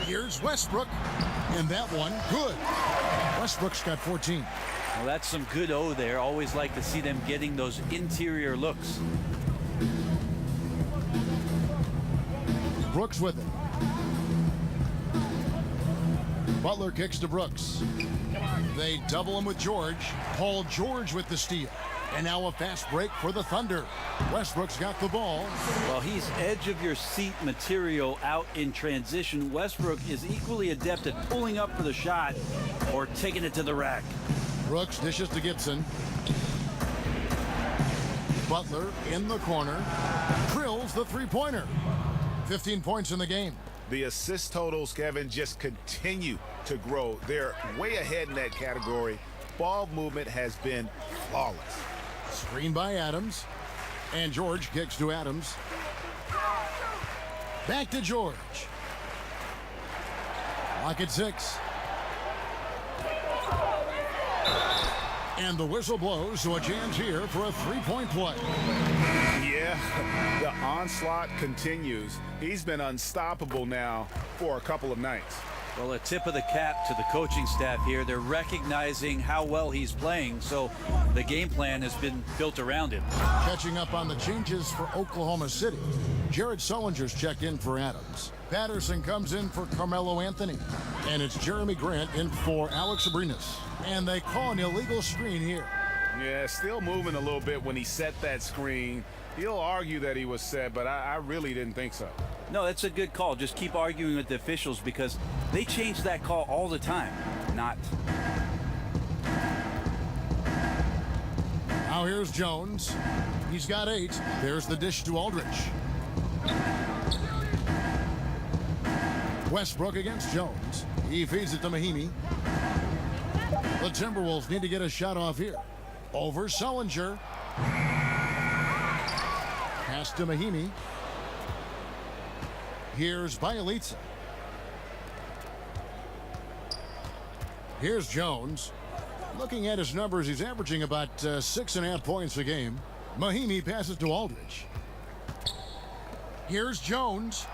Here's Westbrook, and that one, good. Westbrook's got 14. Well, that's some good O there. Always like to see them getting those interior looks. Brooks with it. Butler kicks to Brooks. They double him with George. Paul George with the steal. And now a fast break for the Thunder. Westbrook's got the ball. Well, he's edge of your seat material out in transition. Westbrook is equally adept at pulling up for the shot or taking it to the rack. Brooks dishes to Gibson. Butler in the corner. Drills the 3-pointer. 15 points in the game. The assist totals, Kevin, just continue to grow. They're way ahead in that category. Ball movement has been flawless. Screen by Adams. And George kicks to Adams. Back to George. Lock at 6. And the whistle blows, so a chance here for a 3-point play. Yeah, the onslaught continues. He's been unstoppable now for a couple of nights. Well, a tip of the cap to the coaching staff here. They're recognizing how well he's playing, so the game plan has been built around him. Catching up on the changes for Oklahoma City. Jared Sullinger's checked in for Adams. Patterson comes in for Carmelo Anthony. And it's Jeremy Grant in for Alex Abrinas. And they call an illegal screen here. Yeah, still moving a little bit when he set that screen. He'll argue that he was set, but I really didn't think so. No, that's a good call. Just keep arguing with the officials because they change that call all the time. Not. Now here's Jones. He's got 8. There's the dish to Aldridge. Westbrook against Jones. He feeds it to Mahinmi. The Timberwolves need to get a shot off here. Over Sullinger. Pass to Mahinmi. Here's Bjelica. Here's Jones. Looking at his numbers, he's averaging about 6.5 points a game. Mahinmi passes to Aldridge. Here's Jones.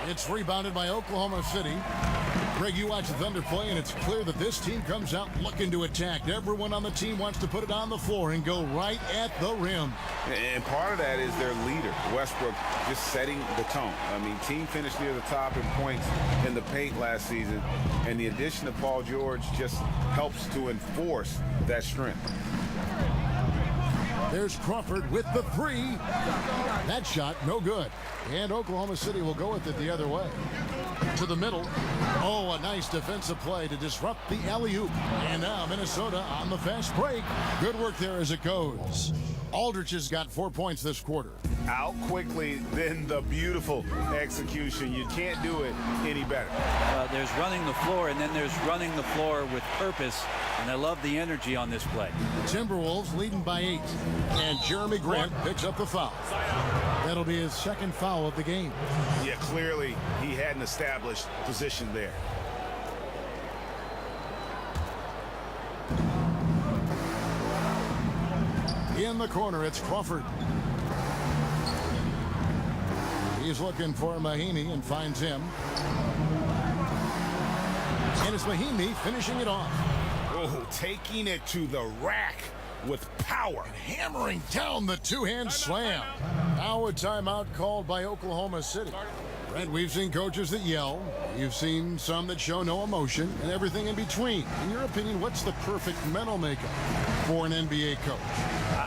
It's rebounded by Oklahoma City. Greg, you watch the Thunder play, and it's clear that this team comes out looking to attack. Everyone on the team wants to put it on the floor and go right at the rim. And part of that is their leader, Westbrook, just setting the tone. I mean, team finished near the top in points in the paint last season, and the addition of Paul George just helps to enforce that strength. There's Crawford with the three. That shot, no good. And Oklahoma City will go with it the other way. To the middle. Oh, a nice defensive play to disrupt the alley-oop. And now Minnesota on the fast break. Good work there as it goes. Aldridge has got 4 points this quarter. Out quickly, then the beautiful execution. You can't do it any better. There's running the floor, and then there's running the floor with purpose. And I love the energy on this play. Timberwolves leading by 8. And Jeremy Grant picks up the foul. That'll be his second foul of the game. Yeah, clearly he had an established position there. In the corner, it's Crawford. He's looking for Mahinmi and finds him. And it's Mahinmi finishing it off. Oh, taking it to the rack with power. And hammering down the two-hand slam. Now a timeout called by Oklahoma City. Brent, we've seen coaches that yell. You've seen some that show no emotion and everything in between. In your opinion, what's the perfect mental makeup for an NBA coach?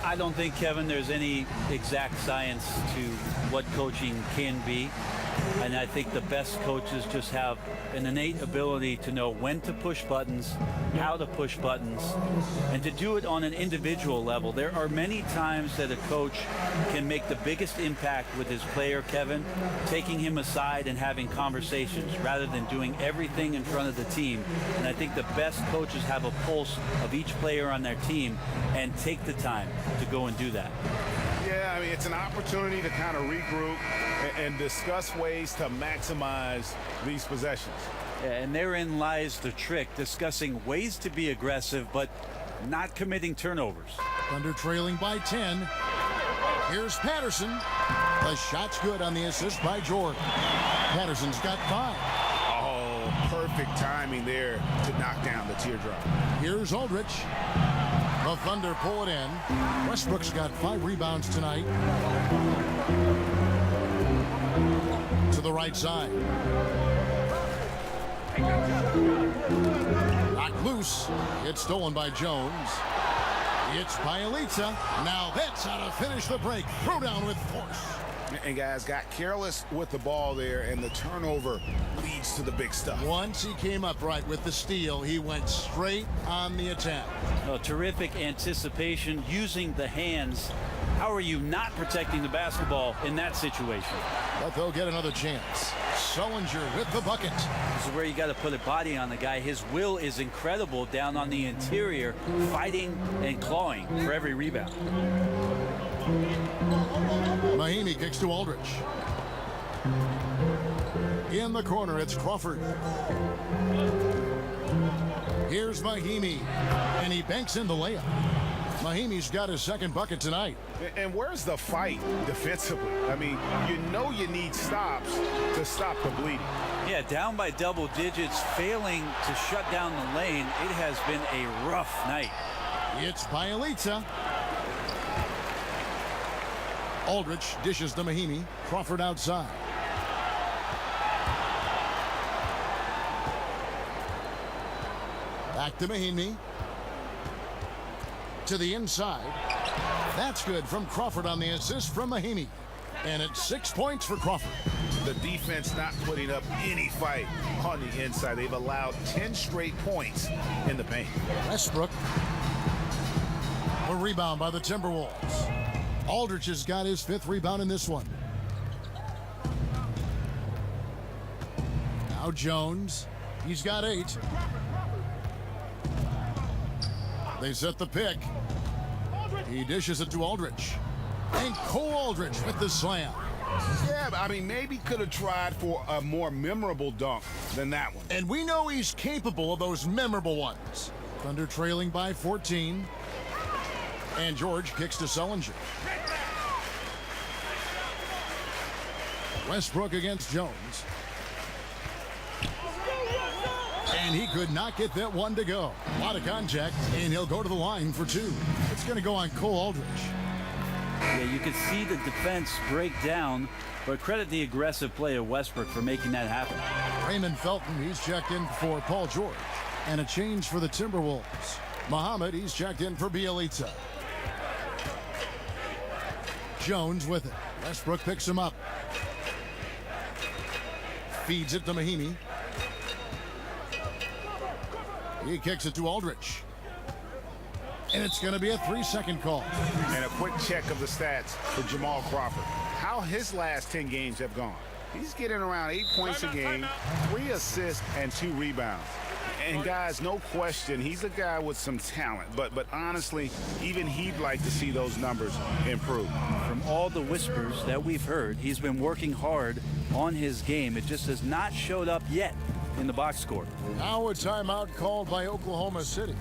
I don't think, Kevin, there's any exact science to what coaching can be. And I think the best coaches just have an innate ability to know when to push buttons, how to push buttons, and to do it on an individual level. There are many times that a coach can make the biggest impact with his player, Kevin, taking him aside and having conversations rather than doing everything in front of the team. And I think the best coaches have a pulse of each player on their team and take the time to go and do that. Yeah, I mean, it's an opportunity to kind of regroup and discuss ways to maximize these possessions. And therein lies the trick, discussing ways to be aggressive, but not committing turnovers. Thunder trailing by 10. Here's Patterson. The shot's good on the assist by George. Patterson's got 5. Oh, perfect timing there to knock down the teardrop. Here's Aldridge. The Thunder pull it in. Westbrook's got 5 rebounds tonight. To the right side. Knocked loose. It's stolen by Jones. It's Bjelica. Now that's how to finish the break. Throw down with force. And guys got careless with the ball there, and the turnover leads to the big stuff. Once he came up right with the steal, he went straight on the attack. Oh, terrific anticipation using the hands. How are you not protecting the basketball in that situation? But they'll get another chance. Sullinger with the bucket. This is where you got to put a body on the guy. His will is incredible down on the interior, fighting and clawing for every rebound. Mahinmi kicks to Aldridge. In the corner, it's Crawford. Here's Mahinmi, and he banks in the layup. Mahinmi's got his second bucket tonight. And where's the fight defensively? I mean, you know you need stops to stop the bleeding. Yeah, down by double digits, failing to shut down the lane. It has been a rough night. It's Bjelica. Aldridge dishes to Mahinmi. Crawford outside. Back to Mahinmi. To the inside. That's good from Crawford on the assist from Mahinmi. And it's 6 points for Crawford. The defense not putting up any fight on the inside. They've allowed 10 straight points in the paint. Westbrook. A rebound by the Timberwolves. Aldridge has got his 5th rebound in this one. Now Jones. He's got 8. They set the pick. He dishes it to Aldridge. And Cole Aldridge with the slam. Yeah, I mean, maybe could have tried for a more memorable dunk than that one. And we know he's capable of those memorable ones. Thunder trailing by 14. And George kicks to Sullinger. Westbrook against Jones. And he could not get that one to go. A lot of contact, and he'll go to the line for 2. It's going to go on Cole Aldridge. Yeah, you could see the defense break down, but credit the aggressive play of Westbrook for making that happen. Raymond Felton, he's checked in for Paul George. And a change for the Timberwolves. Muhammad, he's checked in for Bielitsa. Jones with it. Westbrook picks him up. Feeds it to Mahimi. He kicks it to Aldridge. And it's going to be a 3-second call. And a quick check of the stats for Jamal Crawford. How his last 10 games have gone. He's getting around 8 points a game, 3 assists, and 2 rebounds. And guys, no question, he's a guy with some talent. But honestly, even he'd like to see those numbers improve. From all the whispers that we've heard, he's been working hard on his game. It just has not showed up yet in the box score. Now a timeout called by Oklahoma City.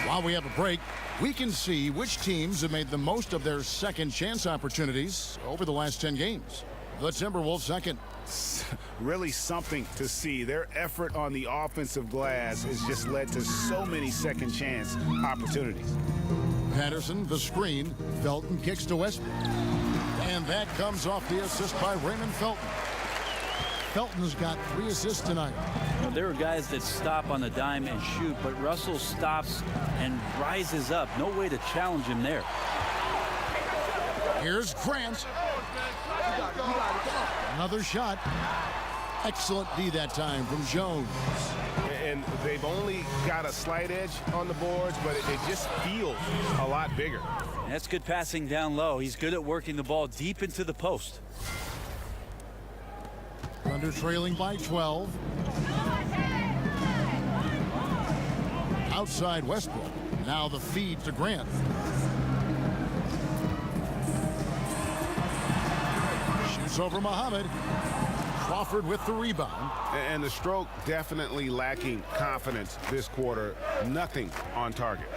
While we have a break, we can see which teams have made the most of their second chance opportunities over the last 10 games. The Timberwolves second. Really something to see. Their effort on the offensive glass has just led to so many second chance opportunities. Patterson, the screen. Felton kicks to Westbrook. And that comes off the assist by Raymond Felton. Felton's got 3 assists tonight. Well, there are guys that stop on the dime and shoot, but Russell stops and rises up. No way to challenge him there. Here's Grant. Another shot. Excellent D that time from Jones. And they've only got a slight edge on the boards, but it just feels a lot bigger. And that's good passing down low. He's good at working the ball deep into the post. Thunder trailing by 12. Outside Westbrook. Now the feed to Grant. Shoots over Muhammad. Crawford with the rebound. And the stroke definitely lacking confidence this quarter. Nothing on target.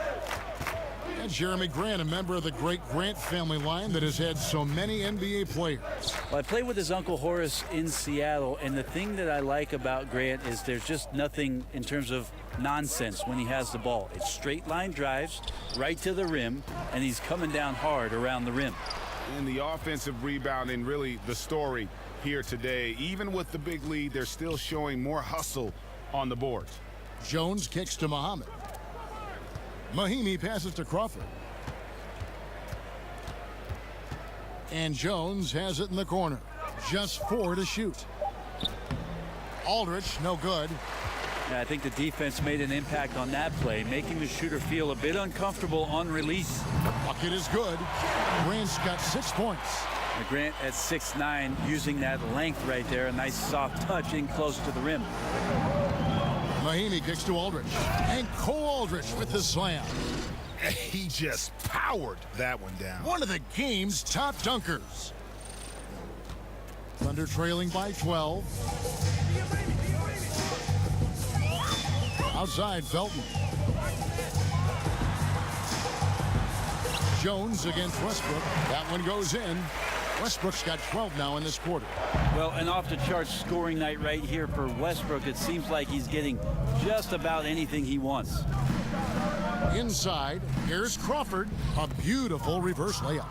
And Jeremy Grant, a member of the great Grant family line that has had so many NBA players. Well, I played with his uncle Horace in Seattle, and the thing that I like about Grant is there's just nothing in terms of nonsense when he has the ball. It's straight line drives right to the rim, and he's coming down hard around the rim. And the offensive rebounding, really the story here today. Even with the big lead, they're still showing more hustle on the boards. Jones kicks to Muhammad. Mahimi passes to Crawford. And Jones has it in the corner. Just 4 to shoot. Aldridge, no good. Yeah, I think the defense made an impact on that play, making the shooter feel a bit uncomfortable on release. Bucket is good. Grant's got 6 points. Grant at 6'9", using that length right there. A nice soft touch in close to the rim. Mahimi kicks to Aldridge. And Cole Aldridge with the slam. He just powered that one down. One of the game's top dunkers. Thunder trailing by 12. Outside, Felton. Jones against Westbrook. That one goes in. Westbrook's got 12 now in this quarter. Well, an off-the-charts scoring night right here for Westbrook. It seems like he's getting just about anything he wants. Inside, here's Crawford. A beautiful reverse layup.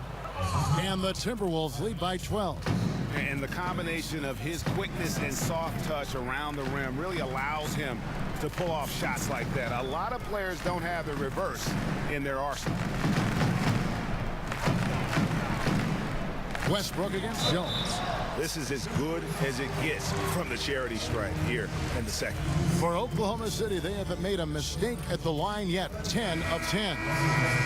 And the Timberwolves lead by 12. And the combination of his quickness and soft touch around the rim really allows him to pull off shots like that. A lot of players don't have the reverse in their arsenal. Westbrook against Jones. This is as good as it gets from the charity stripe here in the second. For Oklahoma City, they haven't made a mistake at the line yet. 10 of 10.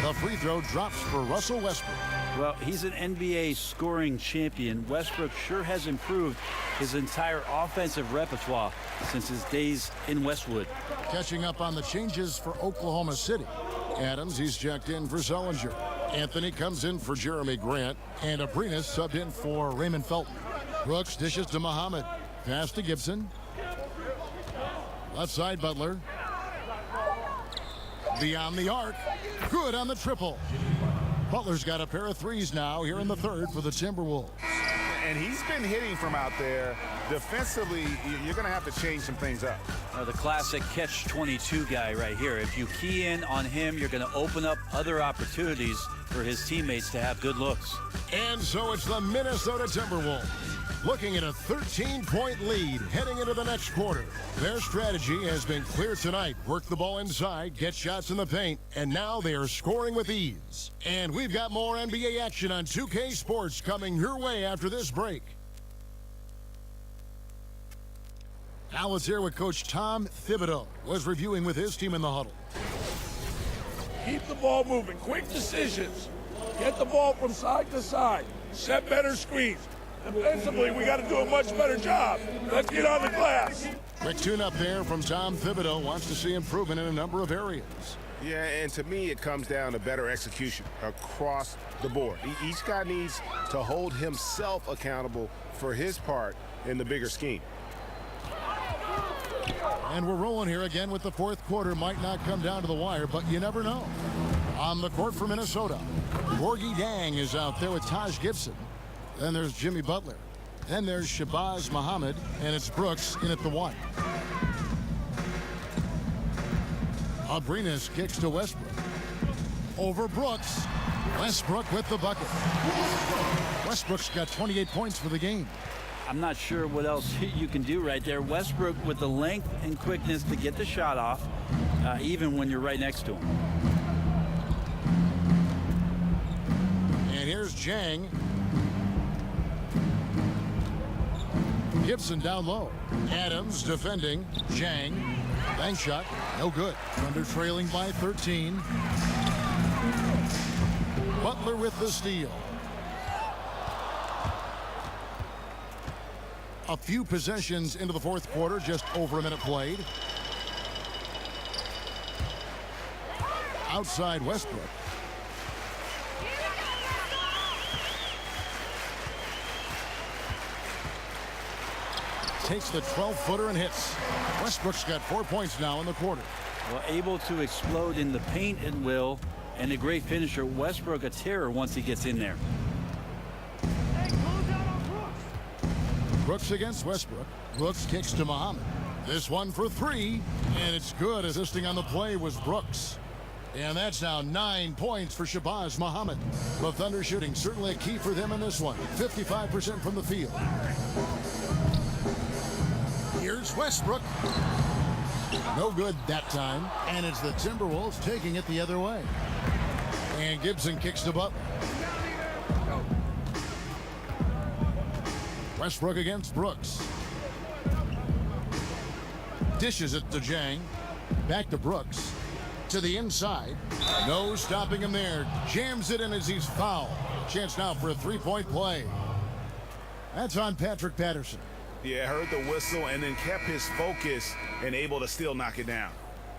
The free throw drops for Russell Westbrook. Well, he's an NBA scoring champion. Westbrook sure has improved his entire offensive repertoire since his days in Westwood. Catching up on the changes for Oklahoma City. Adams, he's checked in for Sullinger. Anthony comes in for Jeremy Grant. And Abrinas subbed in for Raymond Felton. Brooks dishes to Muhammad. Pass to Gibson. Left side, Butler. Beyond the arc. Good on the triple. Butler's got a pair of threes now here in the third for the Timberwolves. And he's been hitting from out there. Defensively, you're going to have to change some things up. The classic catch-22 guy right here. If you key in on him, you're going to open up other opportunities for his teammates to have good looks. And so it's the Minnesota Timberwolves looking at a 13-point lead heading into the next quarter. Their strategy has been clear tonight. Work the ball inside, get shots in the paint, and now they are scoring with ease. And we've got more NBA action on 2K Sports coming your way after this break. Now let's hear what Coach Tom Thibodeau was reviewing with his team in the huddle. Keep the ball moving, quick decisions. Get the ball from side to side. Set better screens. Defensively, we got to do a much better job. Let's get on the glass. Quick tune-up there from Tom Thibodeau. Wants to see improvement in a number of areas. Yeah, and to me, it comes down to better execution across the board. Each guy needs to hold himself accountable for his part in the bigger scheme. And we're rolling here again with the fourth quarter. Might not come down to the wire, but you never know. On the court for Minnesota, Gorgie Dang is out there with Taj Gibson. Then there's Jimmy Butler. Then there's Shabazz Muhammad, and it's Brooks in at the one. Abrinas kicks to Westbrook. Over Brooks. Westbrook with the bucket. Westbrook's got 28 points for the game. I'm not sure what else you can do right there. Westbrook with the length and quickness to get the shot off, even when you're right next to him. And here's Jang. Gibson down low. Adams defending. Jang. Bank shot. No good. Thunder trailing by 13. Butler with the steal. A few possessions into the fourth quarter. Just over a minute played. Outside Westbrook. Takes the 12-footer and hits. Westbrook's got 4 points now in the quarter. Well, able to explode in the paint at will, and a great finisher. Westbrook a terror once he gets in there. Brooks against Westbrook. Brooks kicks to Muhammad. This one for three, and it's good. Assisting on the play was Brooks. And that's now 9 points for Shabazz Muhammad. The Thunder shooting certainly a key for them in this one. 55% from the field. Here's Westbrook. No good that time. And it's the Timberwolves taking it the other way. And Gibson kicks to Butler. Westbrook against Brooks. Dishes it to Jang. Back to Brooks. To the inside. No stopping him there. Jams it in as he's fouled. Chance now for a three-point play. That's on Patrick Patterson. Yeah, heard the whistle and then kept his focus and able to still knock it down.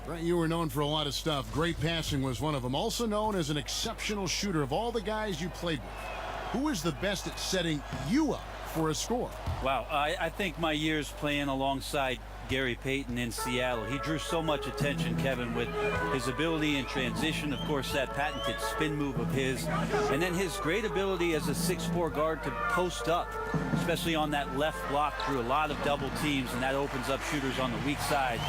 Right, you were known for a lot of stuff. Great passing was one of them. Also known as an exceptional shooter. Of all the guys you played with, who is the best at setting you up for a score? Wow, I think my years playing alongside Gary Payton in Seattle. He drew so much attention, Kevin, with his ability in transition, of course, that patented spin move of his, and then his great ability as a 6'4" guard to post up, especially on that left block, drew a lot of double teams, and that opens up shooters on the weak side.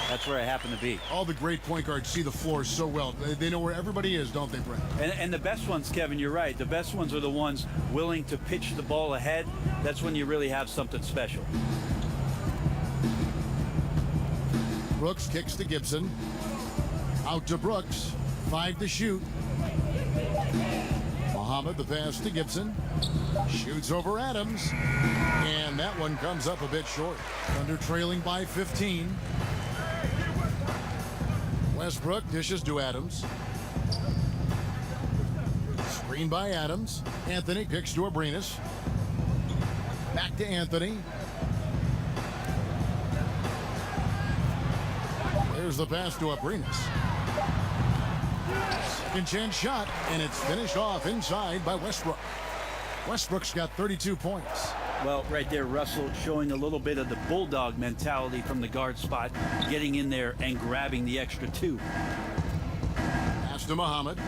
That's where I happen to be. All the great point guards see the floor so well. They know where everybody is, don't they, Brent? And the best ones, Kevin, you're right. The best ones are the ones willing to pitch the ball ahead. That's when you really have something special. Brooks kicks to Gibson. Out to Brooks. 5 to shoot. Muhammad, the pass to Gibson. Shoots over Adams. And that one comes up a bit short. Thunder trailing by 15. Westbrook dishes to Adams. Screen by Adams. Anthony kicks to Abrinas. Back to Anthony. There's the pass to Abrinas. Second chance shot, and it's finished off inside by Westbrook. Westbrook's got 32 points. Well, right there, Russell showing a little bit of the bulldog mentality from the guard spot, getting in there and grabbing the extra 2. Pass to Muhammad.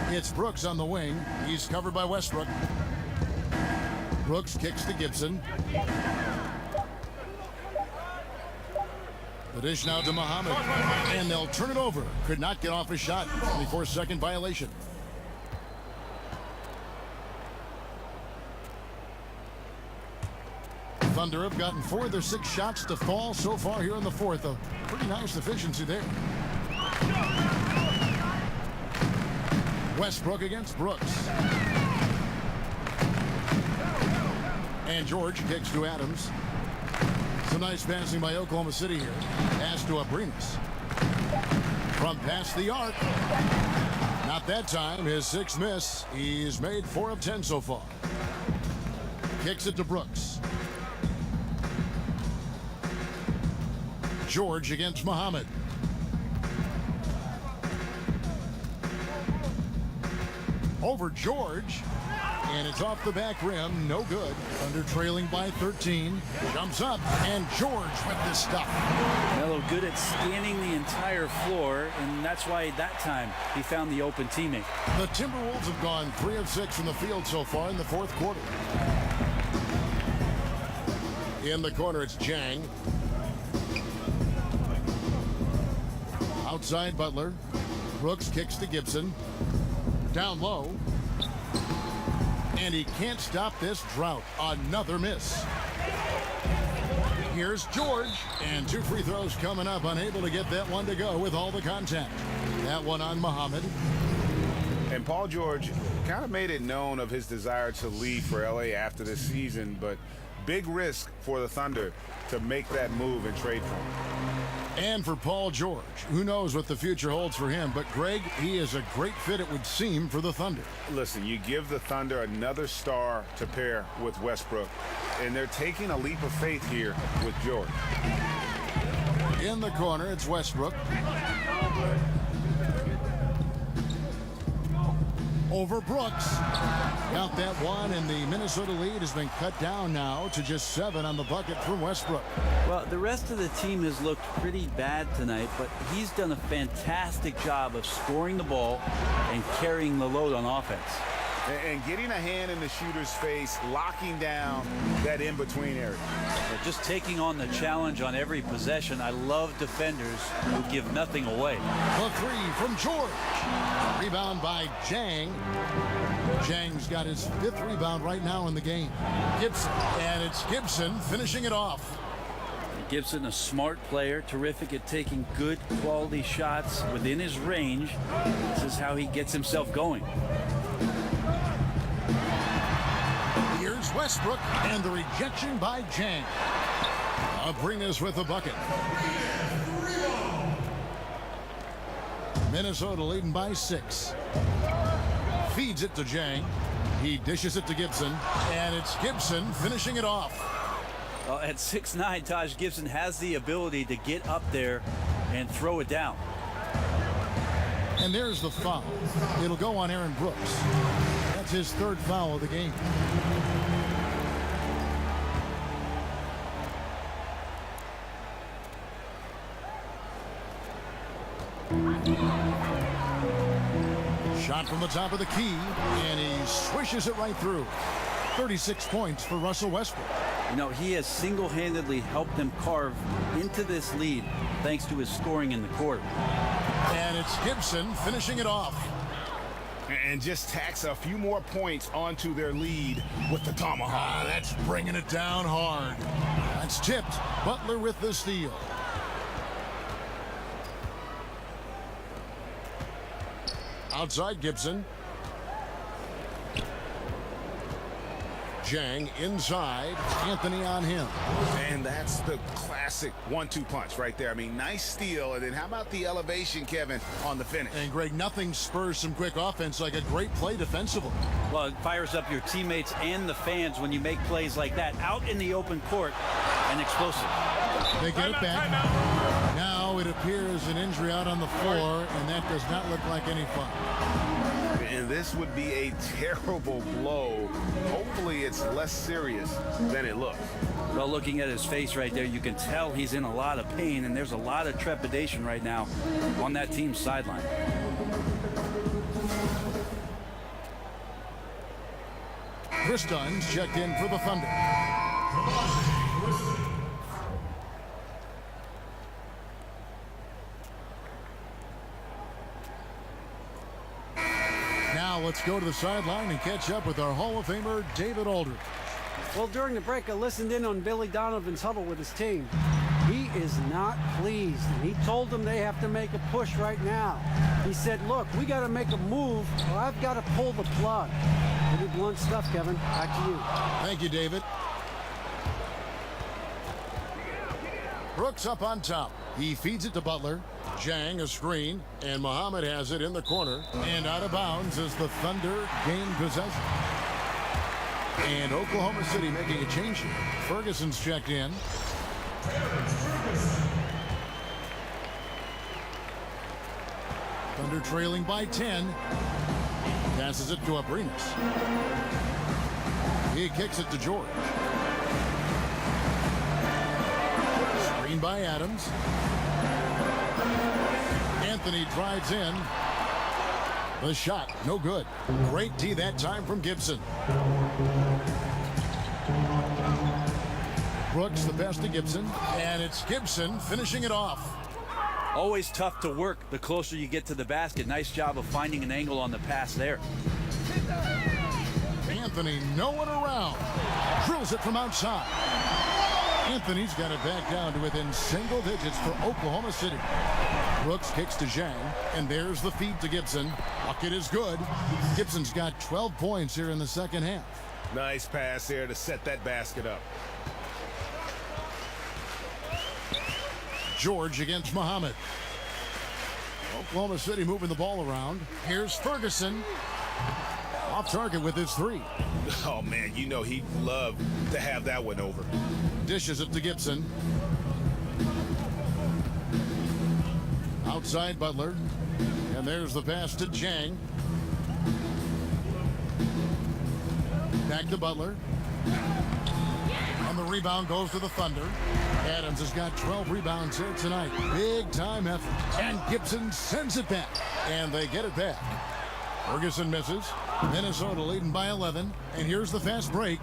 It's Brooks on the wing. He's covered by Westbrook. Brooks kicks to Gibson. The dish now to Muhammad, and they'll turn it over. Could not get off a shot. 24-second violation. Thunder have gotten 4 of their 6 shots to fall so far here in the fourth. A pretty nice efficiency there. Westbrook against Brooks. And George kicks to Adams. Some nice passing by Oklahoma City here. Pass to Abrinas. From past the arc. Not that time. His 6th miss. He's made 4 of 10 so far. Kicks it to Brooks. George against Muhammad. Over George. And it's off the back rim. No good. Under trailing by 13. Jumps up. And George with this stuff. Melo good at scanning the entire floor, and that's why that time he found the open teammate. The Timberwolves have gone 3 of 6 from the field so far in the fourth quarter. In the corner, it's Jang. Outside Butler. Brooks kicks to Gibson. Down low. And he can't stop this drought. Another miss. Here's George. And 2 free throws coming up. Unable to get that one to go with all the contact. That one on Muhammad. And Paul George kind of made it known of his desire to leave for LA after this season, but big risk for the Thunder to make that move and trade for him. And for Paul George, who knows what the future holds for him, but Greg, he is a great fit, it would seem, for the Thunder. Listen, you give the Thunder another star to pair with Westbrook, and they're taking a leap of faith here with George. In the corner, it's Westbrook. Over Brooks. Got that one, and the Minnesota lead has been cut down now to just 7 on the bucket from Westbrook. Well, the rest of the team has looked pretty bad tonight, but he's done a fantastic job of scoring the ball and carrying the load on offense. And getting a hand in the shooter's face, locking down that in-between area. But just taking on the challenge on every possession. I love defenders who give nothing away. The 3 from George. Rebound by Jang. Jang's got his 5th rebound right now in the game. Gibson, and it's Gibson finishing it off. Gibson, a smart player, terrific at taking good quality shots within his range. This is how he gets himself going. Here's Westbrook, and the rejection by Jang. Abrinas with the bucket. Minnesota leading by 6. Feeds it to Jang. He dishes it to Gibson, and it's Gibson finishing it off. Well, at 6'9", Taj Gibson has the ability to get up there and throw it down. And there's the foul. It'll go on Aaron Brooks. That's his 3rd foul of the game. Shot from the top of the key, and he swishes it right through. 36 points for Russell Westbrook. You know, he has single-handedly helped them carve into this lead thanks to his scoring in the quarter. And it's Gibson finishing it off. And just tacks a few more points onto their lead with the tomahawk. That's bringing it down hard. That's tipped. Butler with the steal. Outside Gibson. Jang inside. Anthony on him. And that's the classic 1-2 punch right there. I mean, nice steal. And then how about the elevation, Kevin, on the finish? And Greg, nothing spurs some quick offense like a great play defensively. Well, it fires up your teammates and the fans when you make plays like that out in the open court and explosive. They get it back. Now it appears an injury out on the floor, and that does not look like any fun. And this would be a terrible blow. Hopefully it's less serious than it looks. Well, looking at his face right there, you can tell he's in a lot of pain, and there's a lot of trepidation right now on that team's sideline. Chris Dunn's checked in for the Thunder. Now let's go to the sideline and catch up with our Hall of Famer, David Aldridge. Well, during the break, I listened in on Billy Donovan's huddle with his team. He is not pleased, and he told them they have to make a push right now. He said, look, we got to make a move, or I've got to pull the plug. Pretty blunt stuff, Kevin. Back to you. Thank you, David. Brooks up on top. He feeds it to Butler. Jang a screen, and Muhammad has it in the corner and out of bounds as the Thunder gain possession. And Oklahoma City making a change here. Ferguson's checked in. Thunder trailing by 10. Passes it to Abrinas. He kicks it to George. Screen by Adams. Anthony drives in. The shot, no good. Great D that time from Gibson. Brooks the pass to Gibson, and it's Gibson finishing it off. Always tough to work the closer you get to the basket. Nice job of finding an angle on the pass there. Anthony nowhere around. Drills it from outside. Anthony's got it back down to within single digits for Oklahoma City. Brooks kicks to Zhang, and there's the feed to Gibson. Bucket is good. Gibson's got 12 points here in the second half. Nice pass there to set that basket up. George against Muhammad. Oklahoma City moving the ball around. Here's Ferguson. Off target with his three. Oh, man, you know he'd love to have that one over. Dishes it to Gibson. Outside Butler. And there's the pass to Jang. Back to Butler. And the rebound goes to the Thunder. Adams has got 12 rebounds here tonight. Big time effort. And Gibson sends it back. And they get it back. Ferguson misses. Minnesota leading by 11. And here's the fast break.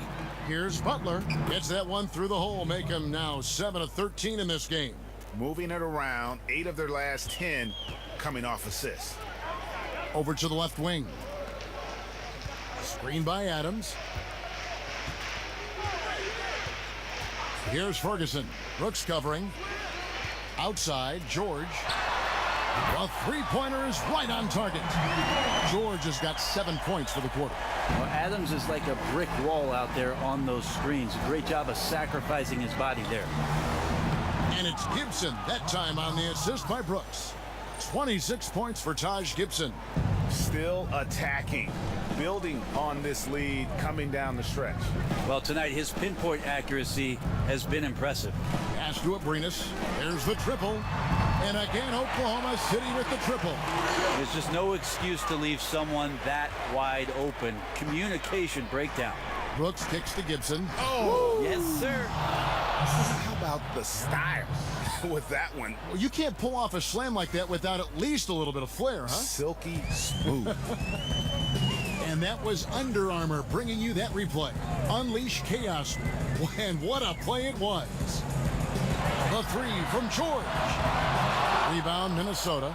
Here's Butler. Gets that one through the hole. Make him now 7 of 13 in this game. Moving it around. 8 of their last 10 coming off assists. Over to the left wing. Screen by Adams. Here's Ferguson. Brooks covering. Outside, George. A three-pointer is right on target. George has got 7 points for the quarter. Well, Adams is like a brick wall out there on those screens. A great job of sacrificing his body there. And it's Gibson, that time on the assist by Brooks. 26 points for Taj Gibson. Still attacking, building on this lead coming down the stretch. Well, tonight his pinpoint accuracy has been impressive. Pass to Abrinas. There's the triple. And again, Oklahoma City with the triple. There's just no excuse to leave someone that wide open. Communication breakdown. Brooks kicks to Gibson. Oh! Yes, sir. How about the style with that one? Well, you can't pull off a slam like that without at least a little bit of flair, huh? Silky smooth. And that was Under Armour bringing you that replay. Unleash chaos. And what a play it was. The three from George. Rebound, Minnesota.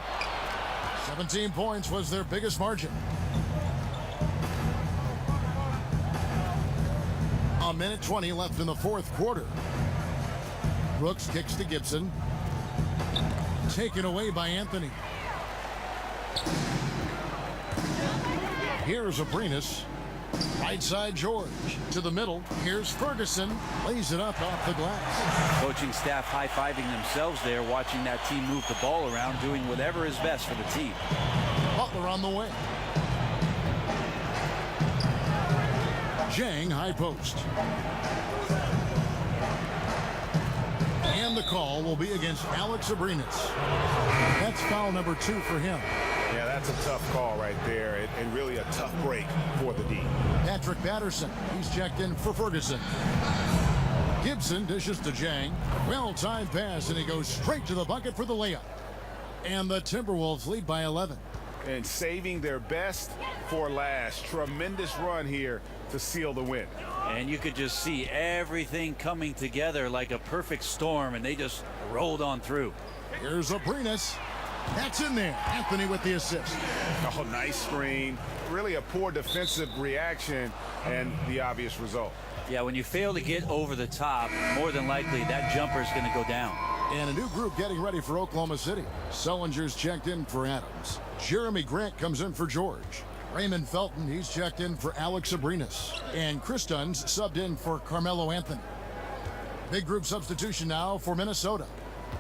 17 points was their biggest margin. A minute 20 left in the fourth quarter. Brooks kicks to Gibson. Taken away by Anthony. Here's Abrinas. Right side George. To the middle. Here's Ferguson. Lays it up off the glass. Coaching staff high-fiving themselves there, watching that team move the ball around, doing whatever is best for the team. Butler on the way. Jang high post. And the call will be against Alex Abrinas. That's foul number 2 for him. Yeah, that's a tough call right there, and really a tough break for the D. Patrick Patterson, he's checked in for Ferguson. Gibson dishes to Jang. Well-timed pass, and he goes straight to the bucket for the layup. And the Timberwolves lead by 11. And saving their best for last. Tremendous run here to seal the win. And you could just see everything coming together like a perfect storm, and they just rolled on through. Here's Abrinas. That's in there. Anthony with the assist. Oh, nice screen. Really a poor defensive reaction, and the obvious result. Yeah, when you fail to get over the top, more than likely that jumper is going to go down. And a new group getting ready for Oklahoma City. Sullinger's checked in for Adams. Jeremy Grant comes in for George. Raymond Felton, he's checked in for Alex Abrinas. And Chris Dunn's subbed in for Carmelo Anthony. Big group substitution now for Minnesota.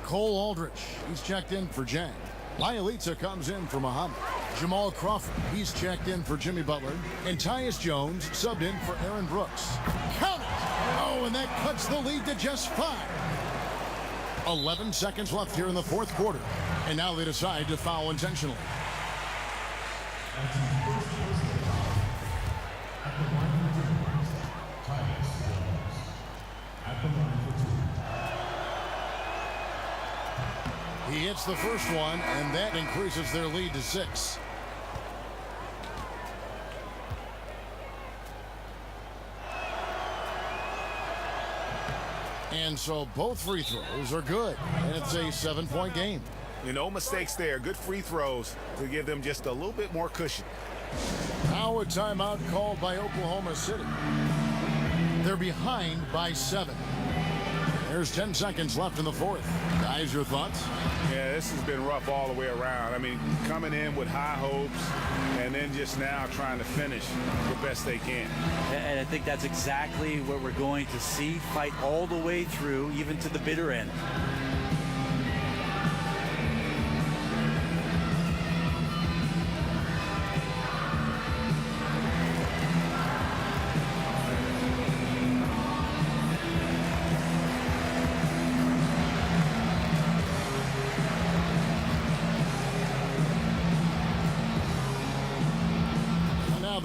Cole Aldrich, he's checked in for Jang. Lyelitsa comes in for Muhammad. Jamal Crawford, he's checked in for Jimmy Butler. And Tyus Jones subbed in for Aaron Brooks. Count it! Oh, and that cuts the lead to just 5. 11 seconds left here in the fourth quarter. And now they decide to foul intentionally. He hits the first one, and that increases their lead to 6. And so both free throws are good, and it's a 7-point game. No mistakes there. Good free throws to give them just a little bit more cushion. Now a timeout called by Oklahoma City. They're behind by 7. There's 10 seconds left in the fourth. Guys, your thoughts? Yeah, this has been rough all the way around. I mean, coming in with high hopes and then just now trying to finish the best they can. And I think that's exactly what we're going to see. Fight all the way through, even to the bitter end.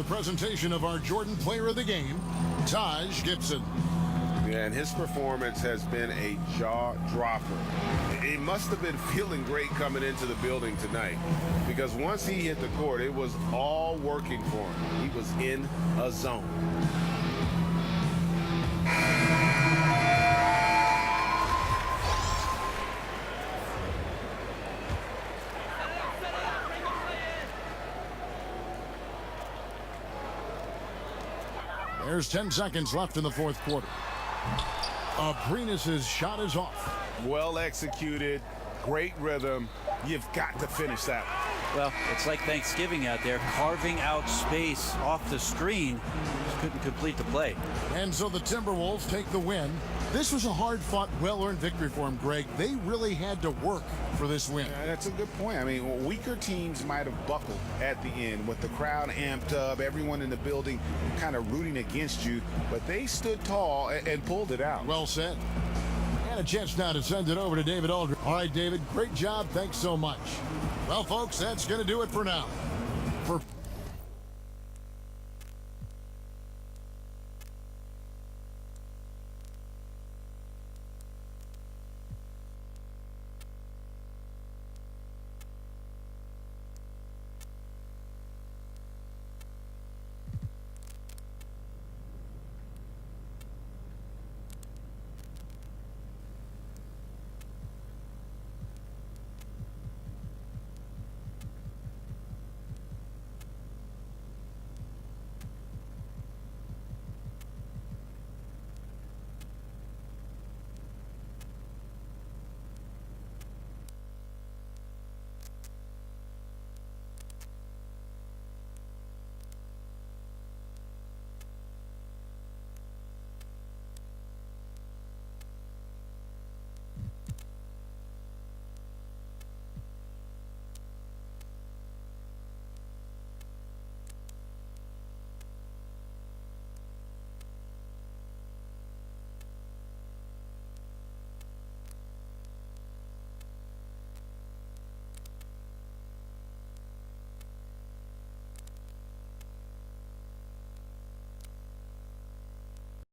Presentation of our Jordan Player of the Game, Taj Gibson. Yeah, and his performance has been a jaw-dropper. He must have been feeling great coming into the building tonight, because once he hit the court, it was all working for him. He was in a zone. There's 10 seconds left in the fourth quarter. Abrinas' shot is off. Well executed, great rhythm. You've got to finish that one. Well, it's like Thanksgiving out there, carving out space off the screen. Just couldn't complete the play. And so the Timberwolves take the win. This was a hard-fought, well-earned victory for them, Greg. They really had to work for this win. Yeah, that's a good point. I mean, weaker teams might have buckled at the end with the crowd amped up, everyone in the building kind of rooting against you, but they stood tall and pulled it out. Well said. And a chance now to send it over to David Aldridge. All right, David, great job. Thanks so much. Well, folks, that's going to do it for now. For